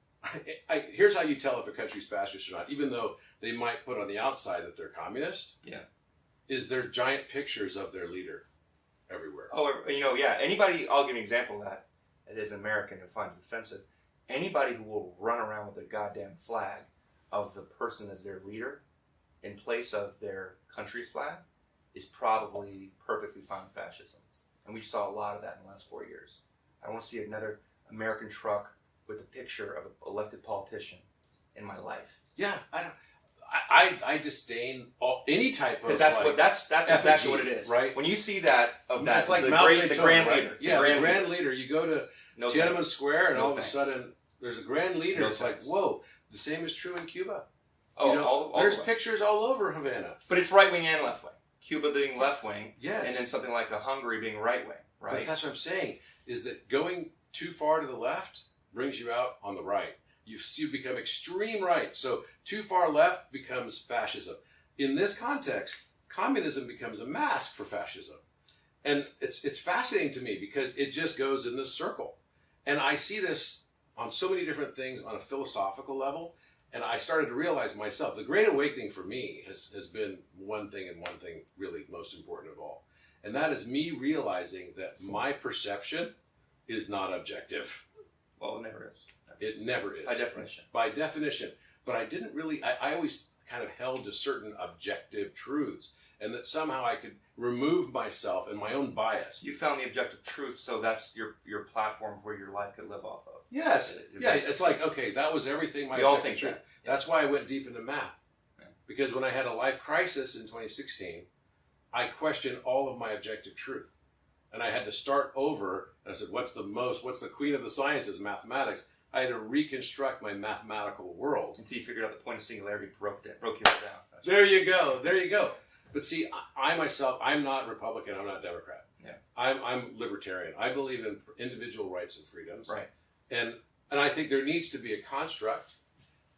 here's how you tell if a country's fascist or not, even though they might put on the outside that they're communist. Yeah. Is there giant pictures of their leader everywhere. Oh, anybody, I'll give you an example of that. It is an American who finds it offensive. Anybody who will run around with a goddamn flag of the person as their leader in place of their country's flag is probably perfectly fine with fascism. And we saw a lot of that in the last 4 years. I don't want to see another American truck with a picture of an elected politician in my life. Yeah, I disdain any type of because that's exactly what it is. Right? When you see that it's like the grand leader. Yeah, the grand leader. You go to Tiananmen Square, and all of a sudden there's a grand leader. It's like, whoa. The same is true in Cuba. Oh, You know, all there's the way. pictures all over Havana. But it's right wing and left wing. Cuba being left wing, Yes. and then something like a Hungary being right wing, But right? that's what I'm saying, is that going too far to the left brings you out on the right. You become extreme right. So too far left becomes fascism. In this context, communism becomes a mask for fascism. And it's fascinating to me because it just goes in this circle. And I see this on so many different things on a philosophical level. And I started to realize myself, the great awakening for me has been one thing, and one thing really most important of all. And that is me realizing that my perception is not objective. Well, it never is. It never is. By definition. By definition. But I didn't really, I always kind of held to certain objective truths, and that somehow I could remove myself and my own bias. You found the objective truth, so that's your platform where your life could live off of. Yes. Yeah, it's like, okay, that was everything. We all think truth. that. That's why I went deep into math. Yeah. Because when I had a life crisis in 2016, I questioned all of my objective truth. And I had to start over. And I said, what's the queen of the sciences? Mathematics. I had to reconstruct my mathematical world. Until you figured out the point of singularity broke you down. There you go. There you go. But see, I myself, I'm not Republican. I'm not Democrat. Yeah. I'm libertarian. I believe in individual rights and freedoms. Right. And I think there needs to be a construct.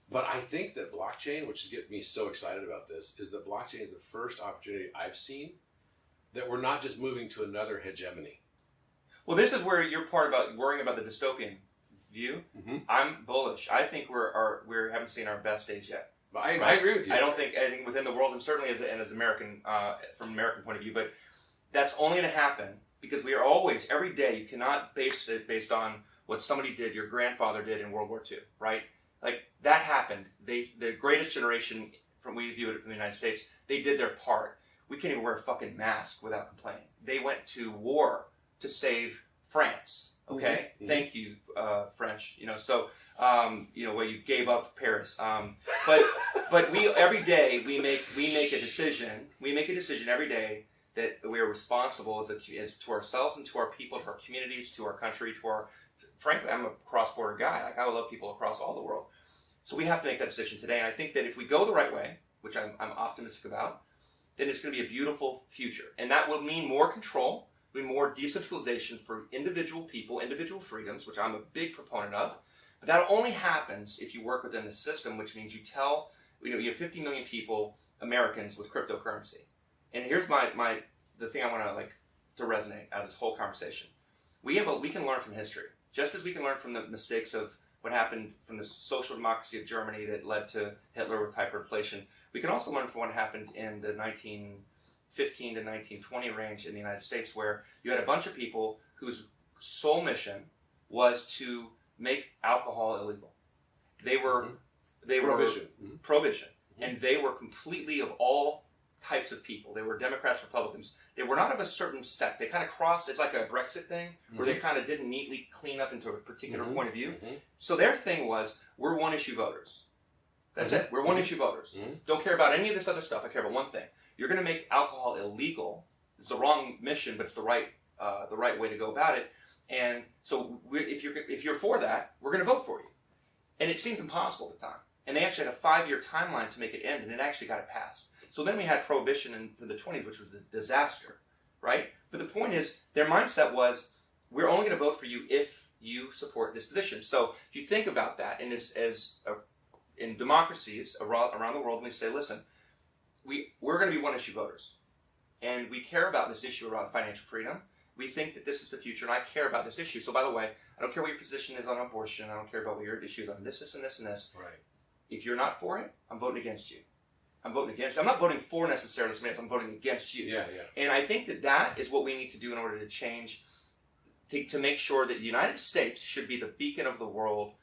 But I think that blockchain, which is getting me so excited about this, is that blockchain is the first opportunity I've seen that we're not just moving to another hegemony. Well, this is where you're part about worrying about the dystopian view. Mm-hmm. I'm bullish. I think we haven't seen our best days yet. I Right? agree with you. I don't think anything within the world, and certainly as American, from an American point of view, but that's only going to happen because we are always, every day, you cannot base it based on what somebody did, your grandfather did in World War II, right? Like, that happened. The greatest generation, we view it from the United States, they did their part. We can't even wear a fucking mask without complaining. They went to war to save France, okay? Mm-hmm. Thank you, French. Where you gave up Paris. But we every day we make a decision. We make a decision every day that we are responsible as to ourselves and to our people, to our communities, to our country, to our. Frankly, I'm a cross-border guy. Like, I love people across all the world. So we have to make that decision today. And I think that if we go the right way, which I'm optimistic about, then it's going to be a beautiful future. And that will mean more control, will mean more decentralization for individual people, individual freedoms, which I'm a big proponent of. But that only happens if you work within the system, which means you have 50 million people, Americans, with cryptocurrency. And here's the thing I want to resonate out of this whole conversation. We can learn from history, just as we can learn from the mistakes of what happened from the social democracy of Germany that led to Hitler with hyperinflation. We can also learn from what happened in the 1915 to 1920 range in the United States, where you had a bunch of people whose sole mission was to make alcohol illegal. They were Prohibition. prohibition, and they were completely of all types of people. They were Democrats, Republicans. They were not of a certain sect. They kind of crossed. It's like a Brexit thing where they kind of didn't neatly clean up into a particular point of view. Mm-hmm. So their thing was, we're one issue voters. That's it. We're one issue voters. Mm-hmm. Don't care about any of this other stuff. I care about one thing. You're going to make alcohol illegal. It's the wrong mission, but it's the right way to go about it. And so if you're for that, we're going to vote for you. And it seemed impossible at the time. And they actually had a 5-year timeline to make it end, and it actually got it passed. So then we had prohibition in the 20s, which was a disaster, right? But the point is, their mindset was, we're only going to vote for you if you support this position. So if you think about that, and in democracies around the world, we say, listen, we're going to be one-issue voters. And we care about this issue around financial freedom. We think that this is the future, and I care about this issue. So by the way, I don't care what your position is on abortion. I don't care about what your issue is on this, and this, and this. Right. If you're not for it, I'm voting against you. I'm voting against you. I'm not voting for necessarily something else. I'm voting against you. Yeah. And I think that is what we need to do in order to change, to make sure that the United States should be the beacon of the world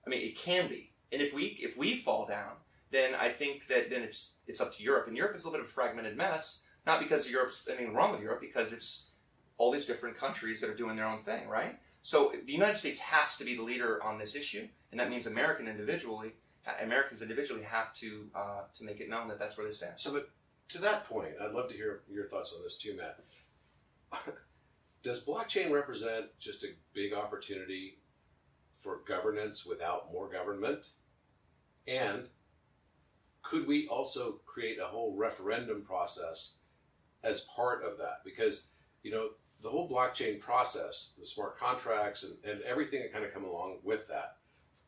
it can be. And if we fall down, then I think that then it's up to Europe. And Europe is a little bit of a fragmented mess, not because Europe's anything wrong with Europe, because it's all these different countries that are doing their own thing, right? So the United States has to be the leader on this issue, and that means Americans individually have to make it known that that's where they stand. So, but to that point, I'd love to hear your thoughts on this too, Matt. Does blockchain represent just a big opportunity for governance without more government? And could we also create a whole referendum process as part of that? Because, the whole blockchain process, the smart contracts and everything that kind of come along with that,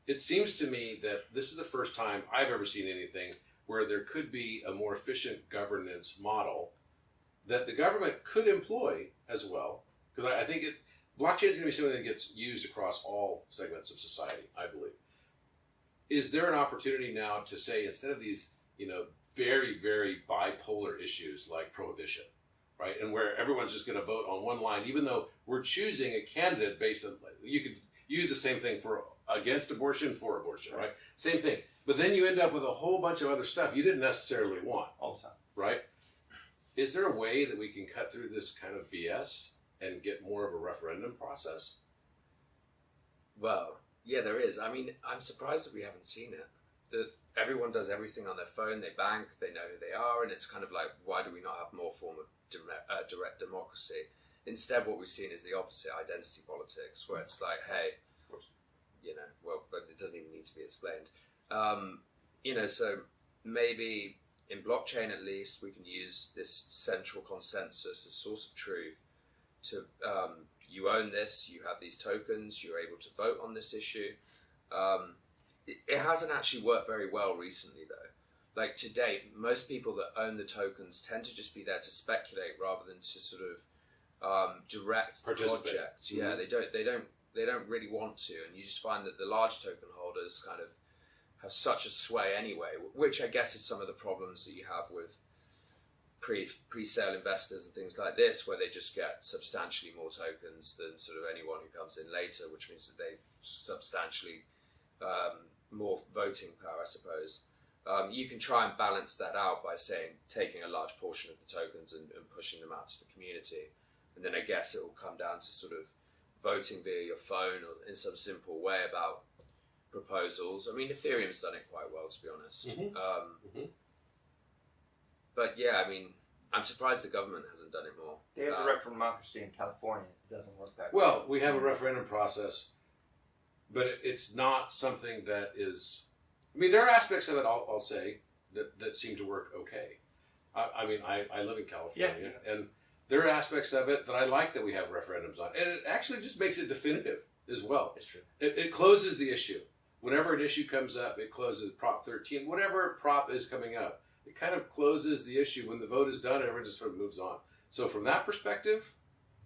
it seems to me that this is the first time I've ever seen anything where there could be a more efficient governance model that the government could employ as well. Because I think blockchain is going to be something that gets used across all segments of society, I believe. Is there an opportunity now to say, instead of these, very, very bipolar issues like prohibition, right? And where everyone's just going to vote on one line, even though we're choosing a candidate based on, you could use the same thing for against abortion, for abortion, right? Same thing. But then you end up with a whole bunch of other stuff you didn't necessarily want. All the time. Right? Is there a way that we can cut through this kind of BS and get more of a referendum process? Well, yeah, there is. I mean, I'm surprised that we haven't seen it. Everyone does everything on their phone. They bank. They know who they are, and it's kind of like, why do we not have more form of direct democracy? Instead, what we've seen is the opposite: identity politics, where it's like, hey, but it doesn't even need to be explained. So maybe in blockchain, at least, we can use this central consensus, this source of truth, to you own this, you have these tokens, you're able to vote on this issue. It hasn't actually worked very well recently, though. Like, to date, most people that own the tokens tend to just be there to speculate rather than to sort of direct the project. Mm-hmm. Yeah, they don't really want to, and you just find that the large token holders kind of have such a sway anyway, which I guess is some of the problems that you have with pre-sale investors and things like this, where they just get substantially more tokens than sort of anyone who comes in later, which means that they substantially more voting power, I suppose. You can try and balance that out by taking a large portion of the tokens and pushing them out to the community. And then I guess it will come down to sort of voting via your phone or in some simple way about proposals. I mean, Ethereum's done it quite well, to be honest. Mm-hmm. But yeah, I mean, I'm surprised the government hasn't done it more. They have direct democracy in California. It doesn't work that well. Well, we have a referendum process, but it's not something that is... I mean, there are aspects of it, I'll say, that seem to work okay. I mean, I live in California, and there are aspects of it that I like that we have referendums on. And it actually just makes it definitive as well. It's true. It closes the issue. Whenever an issue comes up, it closes Prop 13. Whatever prop is coming up, it kind of closes the issue. When the vote is done, everyone just sort of moves on. So from that perspective,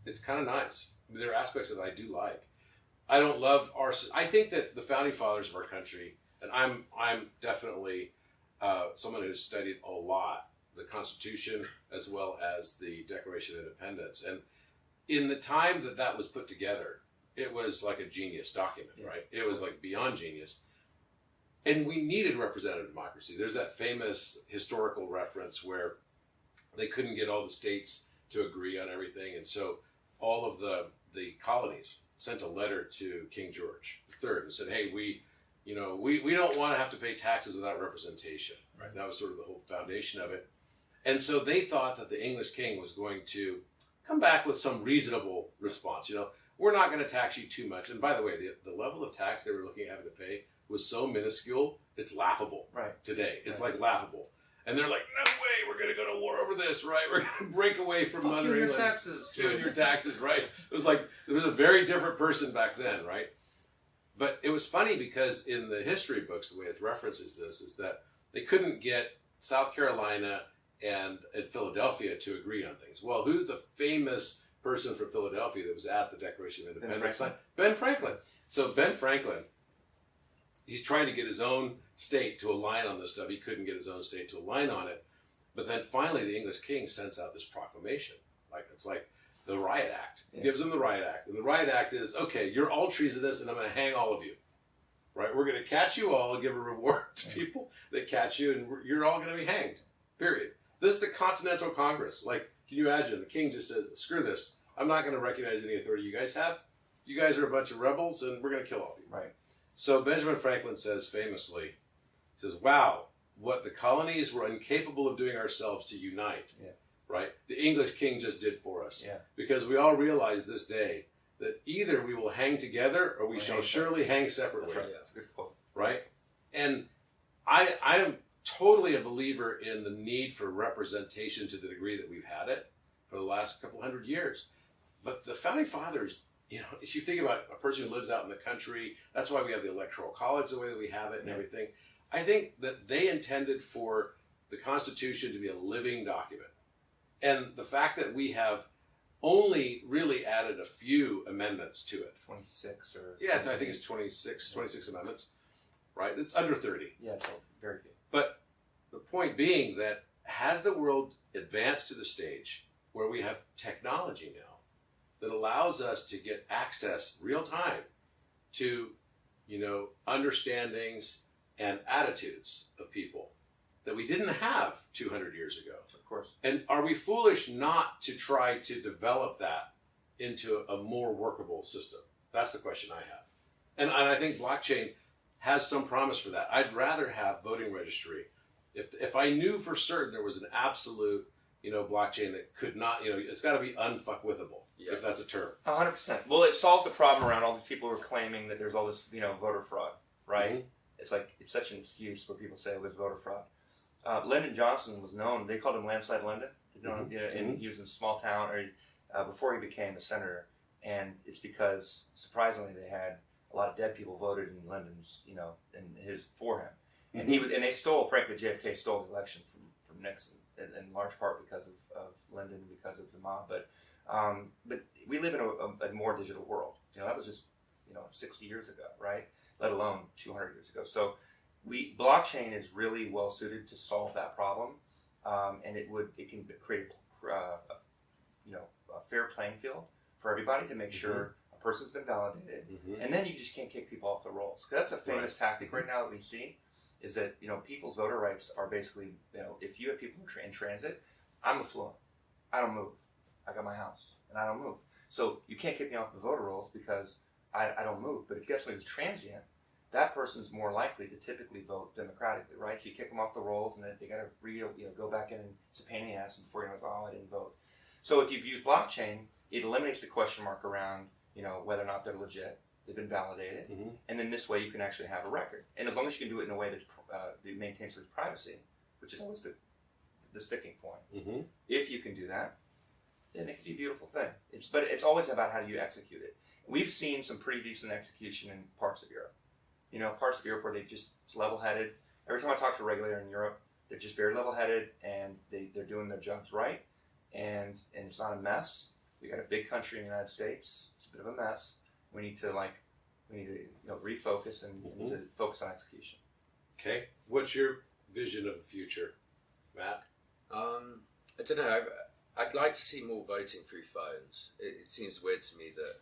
it's kind of nice. There are aspects that I do like. I don't love I think that the founding fathers of our country, and I'm definitely someone who's studied a lot the Constitution as well as the Declaration of Independence. And in the time that was put together, it was like a genius document, right? It was like beyond genius. And we needed representative democracy. There's that famous historical reference where they couldn't get all the states to agree on everything. And so all of the colonies sent a letter to King George III and said, hey, we don't want to have to pay taxes without representation, right? That was sort of the whole foundation of it. And so they thought that the English king was going to come back with some reasonable response. We're not going to tax you too much. And by the way, the level of tax they were looking at having to pay was so minuscule, it's laughable today. It's like laughable. And they're like, no way, we're going to go to war over this, right? We're going to break away from Mother England. Your taxes. Doing your taxes, right? It was like, there was a very different person back then, right? But it was funny because in the history books, the way it references this is that they couldn't get South Carolina and Philadelphia to agree on things. Well, who's the famous person from Philadelphia that was at the Declaration of Independence? Ben Franklin. So Ben Franklin, he's trying to get his own state to align on this stuff. He couldn't get his own state to align on it. But then finally the English king sends out this proclamation. It's like the Riot Act. He gives them the Riot Act. And the Riot Act is, okay, you're all treasonous and I'm going to hang all of you. Right? We're going to catch you all and give a reward to people that catch you, and you're all going to be hanged. Period. This is the Continental Congress. Can you imagine? The king just says, screw this. I'm not going to recognize any authority you guys have. You guys are a bunch of rebels, and we're going to kill all of you. Right. So Benjamin Franklin says famously, wow, what the colonies were incapable of doing ourselves to unite, right? The English king just did for us. Yeah. Because we all realize this day that either we will hang together or we shall surely hang separately. That's right. Yeah, that's a good quote. Right? And I'm totally a believer in the need for representation to the degree that we've had it for the last couple hundred years. But the founding fathers, if you think about a person who lives out in the country, that's why we have the Electoral College the way that we have it and everything. I think that they intended for the Constitution to be a living document. And the fact that we have only really added a few amendments to it. 26 or... Yeah, I think it's 26 amendments, right? It's under 30. Yeah, it's very good. But the point being that has the world advanced to the stage where we have technology now that allows us to get access real time to, understandings and attitudes of people that we didn't have 200 years ago. Of course. And are we foolish not to try to develop that into a more workable system? That's the question I have. And I think blockchain has some promise for that. I'd rather have voting registry. If I knew for certain there was an absolute, blockchain that could not, it's got to be unfuckwithable, if that's a term. 100%. Well, it solves the problem around all these people who are claiming that there's all this, voter fraud, right? Mm-hmm. It's like, it's such an excuse where people say it was voter fraud. Lyndon Johnson was known, they called him Landslide Lyndon, and he was in a small town before he became a senator. And it's because, surprisingly, they had a lot of dead people voted in Lyndon's, for him. And and they stole, frankly, JFK stole the election from Nixon, in large part because of Lyndon, because of the mob. But we live in a more digital world. That was just 60 years ago, right? Let alone 200 years ago. So blockchain is really well suited to solve that problem, and it can create a fair playing field for everybody to make sure a person's been validated, and then you just can't kick people off the rolls. Because that's a famous tactic right now that we see, is that people's voter rights are basically if you have people in transit, I'm affluent, I don't move, I got my house and I don't move, so you can't kick me off the voter rolls because I don't move. But if you get somebody who's transient, that person's more likely to typically vote democratically, right? So you kick them off the rolls, and then they got to go back in, and it's a pain in the ass, and before you know it, I didn't vote. So if you use blockchain, it eliminates the question mark around whether or not they're legit, they've been validated, and then this way you can actually have a record. And as long as you can do it in a way that maintains their privacy, which is always the sticking point. If you can do that, then it can be a beautiful thing. But it's always about how you execute it. We've seen some pretty decent execution in parts of Europe. Parts of Europe where it's level-headed. Every time I talk to a regulator in Europe, they're just very level-headed, and they're doing their jobs right, and it's not a mess. We got a big country in the United States. It's a bit of a mess. We need to refocus and to focus on execution. Okay, what's your vision of the future, Matt? I don't know. I'd like to see more voting through phones. It seems weird to me that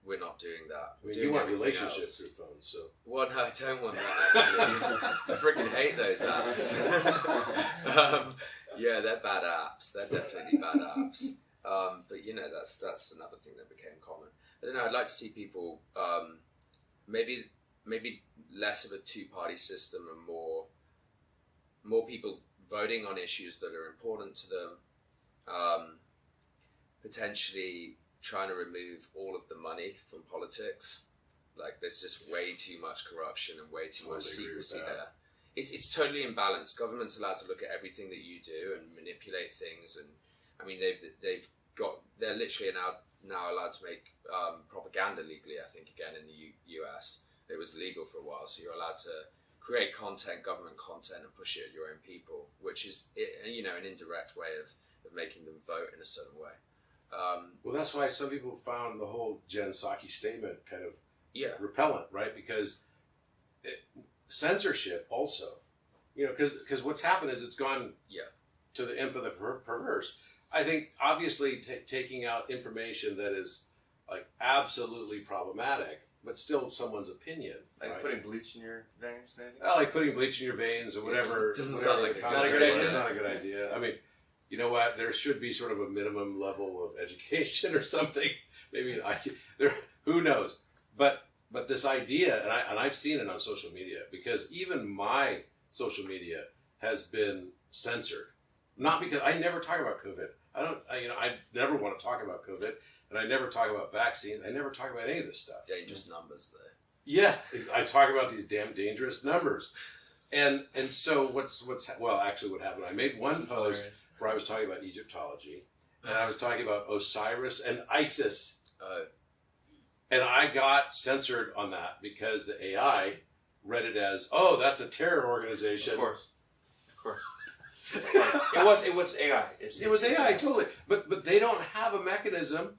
we're not doing that. You want relationships through phones, so... Well, no, I don't want that, actually. I freaking hate those apps. Yeah, they're bad apps. They're definitely bad apps. But, that's another thing that became common. I don't know, I'd like to see people, maybe less of a two-party system and more people voting on issues that are important to them, potentially trying to remove all of the money from politics. Like, there's just way too much corruption and way too much secrecy there. It's totally imbalanced. Government's allowed to look at everything that you do and manipulate things. And I mean, they're literally now allowed to make propaganda legally. I think again in the US, it was legal for a while. So you're allowed to create government content, and push it at your own people, which is an indirect way of making them vote in a certain way. Well, that's why some people found the whole Jen Psaki statement kind of repellent, right? Because censorship also, because what's happened is it's gone to the imp of the perverse. I think obviously taking out information that is like absolutely problematic, but still someone's opinion. Like putting bleach in your veins, maybe? Like putting bleach in your veins or whatever. It doesn't sound like not a good idea. It's not a good idea. I mean, you know what? There should be sort of a minimum level of education or something. Maybe who knows? But this idea, and I've seen it on social media, because even my social media has been censored. Not because I never talk about COVID. I never want to talk about COVID, and I never talk about vaccines. I never talk about any of this stuff. Dangerous numbers, though. Yeah, I talk about these damn dangerous numbers. And so actually what happened, I made one post where I was talking about Egyptology, and I was talking about Osiris and Isis. And I got censored on that because the AI read it as, oh, that's a terror organization. Of course. It was AI. It was AI, totally. But they don't have a mechanism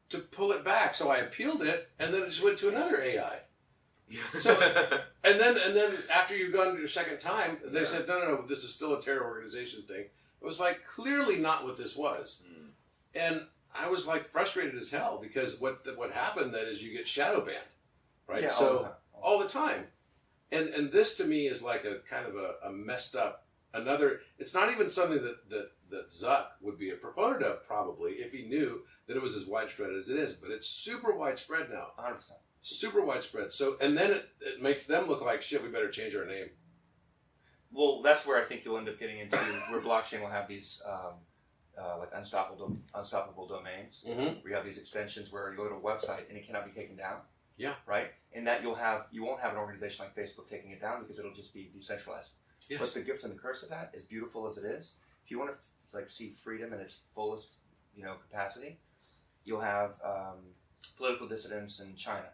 to pull it back. So I appealed it, and then it just went to another AI. So, and then after you've gone to your second time, they said, no, this is still a terror organization thing. It was like clearly not what this was. And I was like frustrated as hell because what happened then is you get shadow banned, right? Yeah, so all the time. And this to me is like a kind of a messed up it's not even something that Zuck would be a proponent of probably if he knew that it was as widespread as it is, but it's super widespread now. 100%. Super widespread. So, and then it makes them look like shit. We better change our name. Well, that's where I think you'll end up getting into where blockchain will have these like unstoppable domains. Mm-hmm. Where you have these extensions where you go to a website and it cannot be taken down. Yeah. Right. And that you won't have an organization like Facebook taking it down because it'll just be decentralized. Yes. But the gift and the curse of that, as beautiful as it is, if you want to see freedom in its fullest, capacity, you'll have political dissidents in China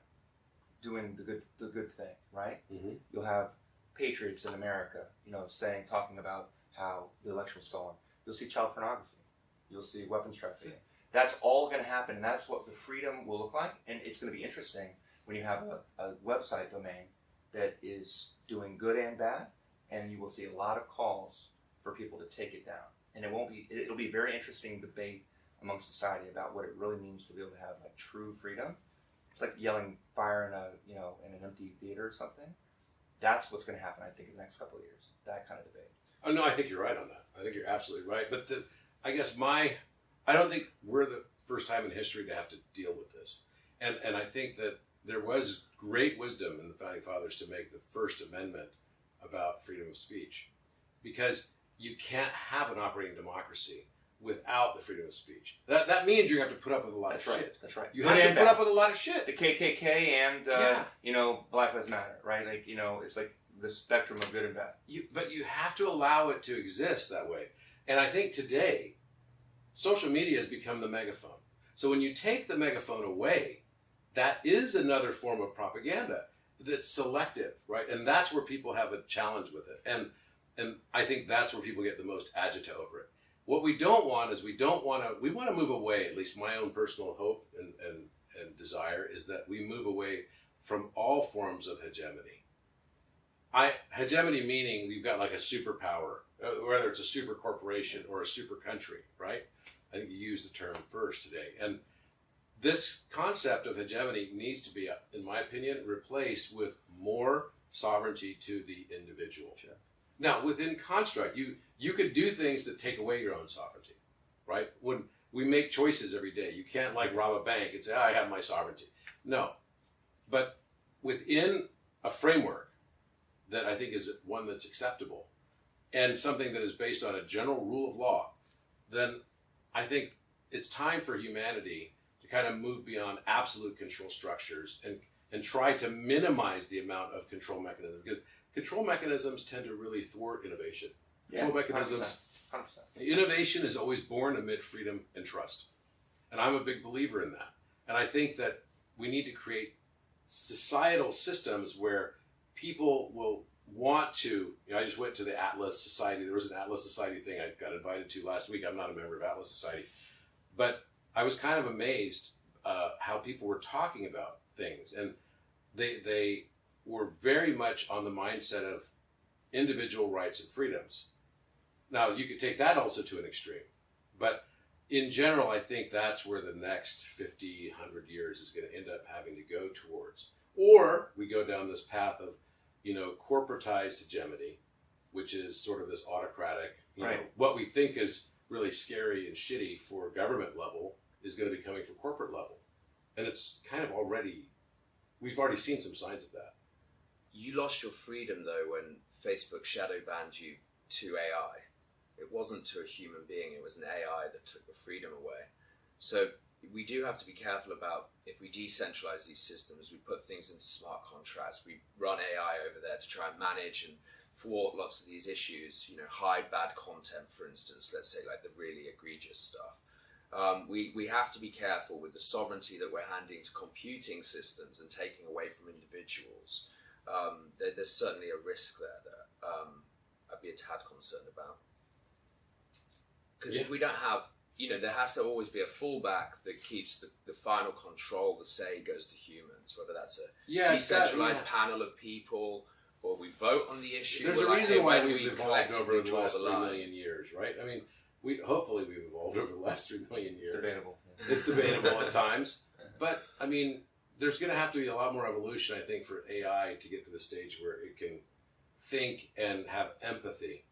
doing the good thing, right? Mm-hmm. You'll have patriots in America, talking about how the election was stolen. You'll see child pornography. You'll see weapons trafficking. That's all going to happen, and that's what the freedom will look like. And it's going to be interesting when you have a website domain that is doing good and bad, and you will see a lot of calls for people to take it down. And it'll be a very interesting debate among society about what it really means to be able to have like true freedom. It's like yelling fire in an empty theater or something. That's what's going to happen, I think, in the next couple of years. That kind of debate. Oh no, I think you're right on that. I think you're absolutely right. But I don't think we're the first time in history to have to deal with this. And I think that there was great wisdom in the Founding Fathers to make the First Amendment about freedom of speech, because you can't have an operating democracy without the freedom of speech. That means you're going to have to put up with a lot of shit. That's right. You have to put up with a lot of shit. The KKK and Black Lives Matter, right? Like it's like the spectrum of good and bad. But you have to allow it to exist that way. And I think today, social media has become the megaphone. So when you take the megaphone away, that is another form of propaganda that's selective, right? And that's where people have a challenge with it. And I think that's where people get the most agita over it. What we don't want is we want to move away, at least my own personal hope and desire is that we move away from all forms of hegemony. Hegemony meaning you've got like a superpower, whether it's a super corporation or a super country, right? I think you used the term first today. And this concept of hegemony needs to be, in my opinion, replaced with more sovereignty to the individual. Sure. Now, within construct, you could do things that take away your own sovereignty, right? When we make choices every day, you can't like rob a bank and say, I have my sovereignty. No. But within a framework that I think is one that's acceptable and something that is based on a general rule of law, then I think it's time for humanity to kind of move beyond absolute control structures and try to minimize the amount of control mechanisms, because control mechanisms tend to really thwart innovation. Control mechanisms, 100%. Innovation is always born amid freedom and trust. And I'm a big believer in that. And I think that we need to create societal systems where people will want to, I just went to the Atlas Society. There was an Atlas Society thing I got invited to last week. I'm not a member of Atlas Society. But I was kind of amazed how people were talking about things. And they were very much on the mindset of individual rights and freedoms. Now, you could take that also to an extreme. But in general, I think that's where the next 50, 100 years is going to end up having to go towards. Or we go down this path of, corporatized hegemony, which is sort of this autocratic, what we think is really scary and shitty for government level is going to be coming from corporate level. And it's kind of we've already seen some signs of that. You lost your freedom, though, when Facebook shadow banned you to AI. It wasn't to a human being, it was an AI that took the freedom away. So we do have to be careful about, if we decentralize these systems, we put things into smart contracts, we run AI over there to try and manage and thwart lots of these issues, hide bad content, for instance, let's say like the really egregious stuff. We have to be careful with the sovereignty that we're handing to computing systems and taking away from individuals. There's certainly a risk there that I'd be a tad concerned about. Because if we don't have, there has to always be a fallback that keeps the final control, the say goes to humans, whether that's a decentralized panel of people or we vote on the issue. There's a reason why we've evolved over the last 3 million years, right? I mean, hopefully we've evolved over the last 3 million years. It's debatable. It's debatable at times. But, I mean, there's going to have to be a lot more evolution, I think, for AI to get to the stage where it can think and have empathy,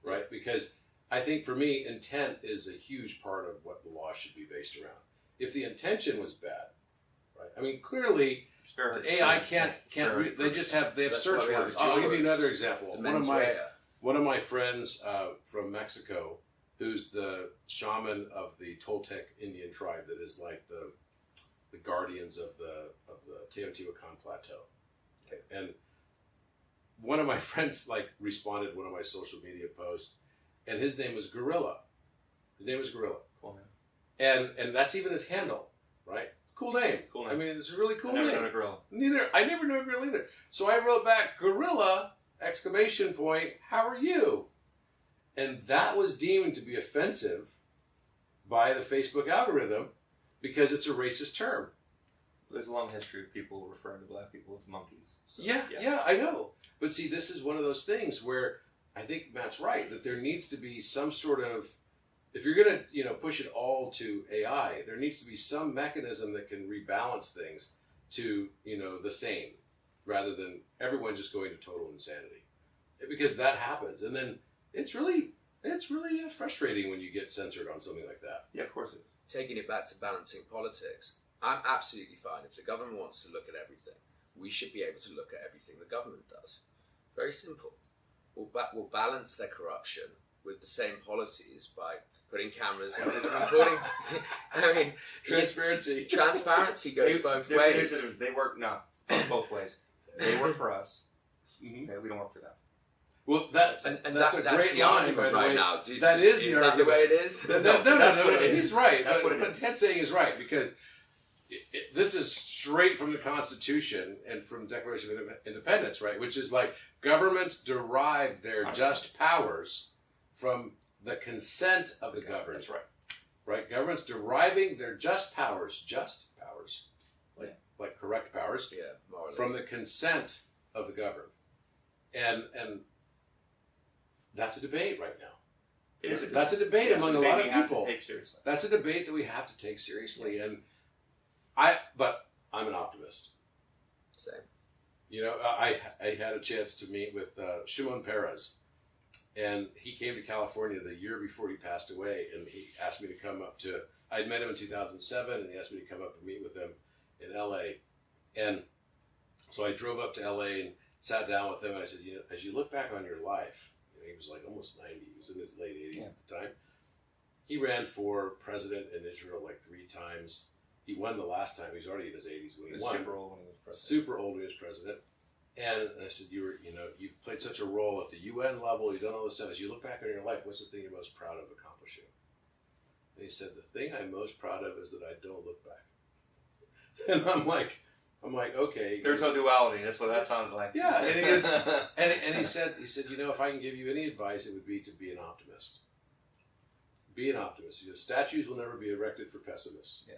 right? Because I think for me, intent is a huge part of what the law should be based around. If the intention was bad, right? I mean, clearly, AI can't. They have search words. I'll give you another example. One of my friends from Mexico, who's the shaman of the Toltec Indian tribe, that is like the guardians of the Teotihuacan Plateau. Okay, and one of my friends responded to one of my social media posts. And his name was Gorilla. Cool name. And that's even his handle, right? Cool name. Cool name. I mean, it's a really cool name. Never known a gorilla. I never knew a gorilla either. So I wrote back, Gorilla, ! How are you? And that was deemed to be offensive by the Facebook algorithm because it's a racist term. There's a long history of people referring to black people as monkeys. So, yeah, I know. But see, this is one of those things where I think Matt's right, that there needs to be some sort of, if you're going to, push it all to AI, there needs to be some mechanism that can rebalance things to, the same, rather than everyone just going to total insanity. Because that happens. And then it's really frustrating when you get censored on something like that. Yeah, of course it is. Taking it back to balancing politics, I'm absolutely fine. If the government wants to look at everything, we should be able to look at everything the government does. Very simple. We'll balance their corruption with the same policies by putting cameras and recording. I mean, transparency. Transparency goes both ways. They work both ways. They work for us. Okay, we don't work for them. Well, that's a great line, by the way. Now. That is the argument. The way it is. No. He's right. That's what Ted's saying is right, because this is straight from the Constitution and from the Declaration of Independence, right? Which is like governments derive their just powers from the consent of the governed. That's right. Right? Governments deriving their just powers, like correct powers, morally, from the consent of the governed. And that's a debate right now. That's a debate among a lot of people. That's a debate that we have to take seriously. And but I'm an optimist. Same. I had a chance to meet with Shimon Peres, and he came to California the year before he passed away, and he asked me to come up to, I'd met him in 2007, and he asked me to come up and meet with him in LA. And so I drove up to LA and sat down with him, and I said, as you look back on your life, he was like almost 90, he was in his late 80s at the time. He ran for president in Israel 3 times. He won the last time. He was already in his 80s when he won. Super old when he was president. Super old when he was president. And I said, you've played such a role at the UN level. You've done all this stuff. As you look back on your life, what's the thing you're most proud of accomplishing? And he said, the thing I'm most proud of is that I don't look back. And I'm like, okay. There's no duality. That's what that sounded like. Yeah. And he goes, and he said, if I can give you any advice, it would be to be an optimist. Be an optimist. Statues will never be erected for pessimists. Yeah.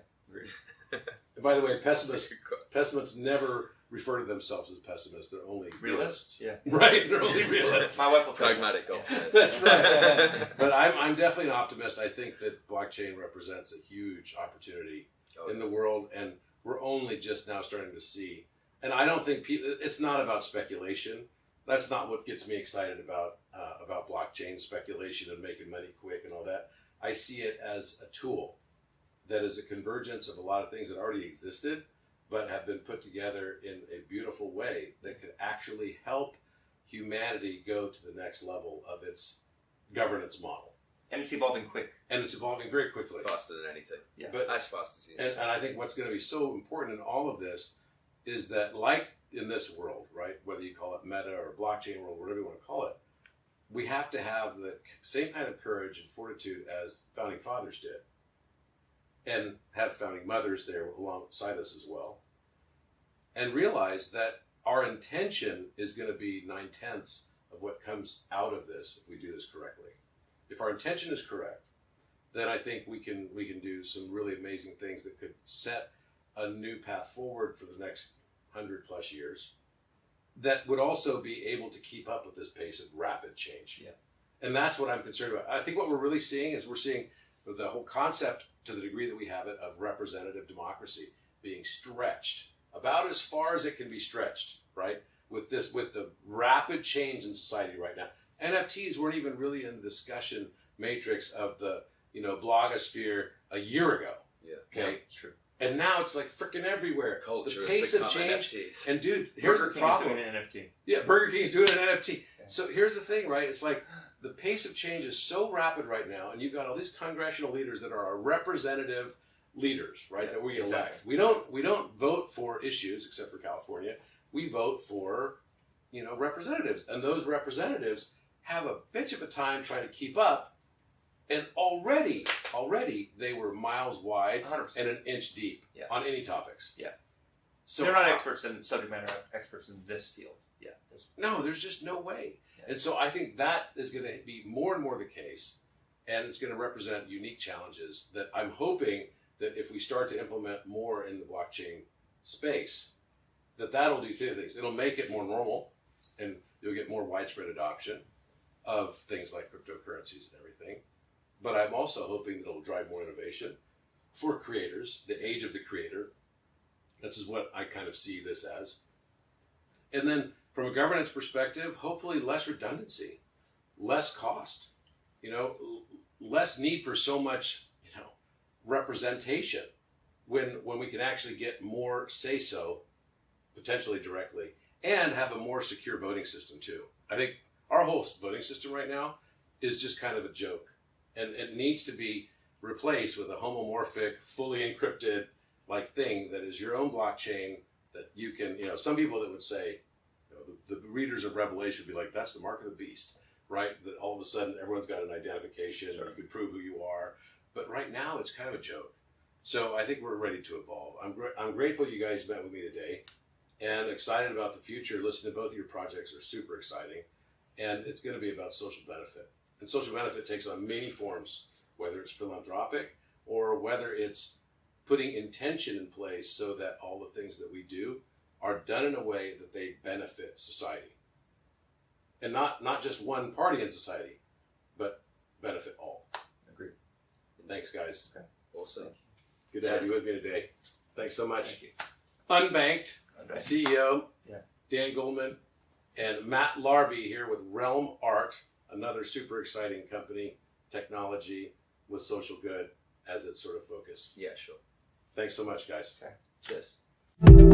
And by the way, pessimists never refer to themselves as pessimists. They're only realists. Yeah. Right? They're only realists. My wife will pragmatic optimist. That's right. But I'm definitely an optimist. I think that blockchain represents a huge opportunity in the world, and we're only just now starting to see. And I don't think it's not about speculation. That's not what gets me excited about blockchain speculation and making money quick and all that. I see it as a tool that is a convergence of a lot of things that already existed, but have been put together in a beautiful way that could actually help humanity go to the next level of its governance model. And it's evolving quick. And it's evolving very quickly. Faster than anything. Yeah. But as fast as you and I think what's going to be so important in all of this is that, like in this world, right, whether you call it meta or blockchain world, whatever you want to call it, we have to have the same kind of courage and fortitude as founding fathers did, and have founding mothers there alongside us as well, and realize that our intention is going to be 9/10 of what comes out of this if we do this correctly. If our intention is correct, then I think we can do some really amazing things that could set a new path forward for the next 100+ years, that would also be able to keep up with this pace of rapid change. Yeah. And that's what I'm concerned about. I think what we're really seeing is we're seeing the whole concept, to the degree that we have it, of representative democracy being stretched about as far as it can be stretched, right? With the rapid change in society right now. NFTs weren't even really in the discussion matrix of the, blogosphere a year ago. Yeah. Okay. It's true. And now it's like freaking everywhere. Culture The pace of has become change. NFTs. And dude, here's Burger the King is problem. doing an NFT. Yeah, Burger King's doing an NFT. Yeah. So here's the thing, right? It's like the pace of change is so rapid right now, and you've got all these congressional leaders that are our representative leaders, right? Yeah, that we exactly. elect. We don't vote for issues, except for California. We vote for, representatives, and those representatives have a bitch of a time trying to keep up. And already they were miles wide 100%. and an inch deep Yeah. on any topics. Yeah. So They're not experts in subject matter experts in this field. Yeah. No, there's just no way. Yeah. And so I think that is going to be more and more the case, and it's going to represent unique challenges that I'm hoping that if we start to implement more in the blockchain space, that'll do two things. It'll make it more normal, and you'll get more widespread adoption of things like cryptocurrencies and everything. But I'm also hoping that it'll drive more innovation for creators, the age of the creator. This is what I kind of see this as. And then from a governance perspective, hopefully less redundancy, less cost, less need for so much, representation when we can actually get more say-so, potentially directly, and have a more secure voting system too. I think our whole voting system right now is just kind of a joke. And it needs to be replaced with a homomorphic, fully encrypted thing that is your own blockchain that you can, some people that would say, the readers of Revelation would be like, that's the mark of the beast, right? That all of a sudden everyone's got an identification, Sure. You can prove who you are. But right now it's kind of a joke. So I think we're ready to evolve. I'm grateful you guys met with me today and excited about the future. Listening to both of your projects are super exciting. And it's going to be about social benefit. And social benefit takes on many forms, whether it's philanthropic or whether it's putting intention in place so that all the things that we do are done in a way that they benefit society. And not just one party in society, but benefit all. Agreed. Thanks, guys. Okay. Awesome. Good to have you with me today. Thanks so much. Thank you. Unbanked, Unbanked. CEO, Yeah. Dan Gouldman, and Matt Larby here with REALM Art, another super exciting company, technology with social good as its sort of focus. Yeah, sure. Thanks so much, guys. Okay. Cheers.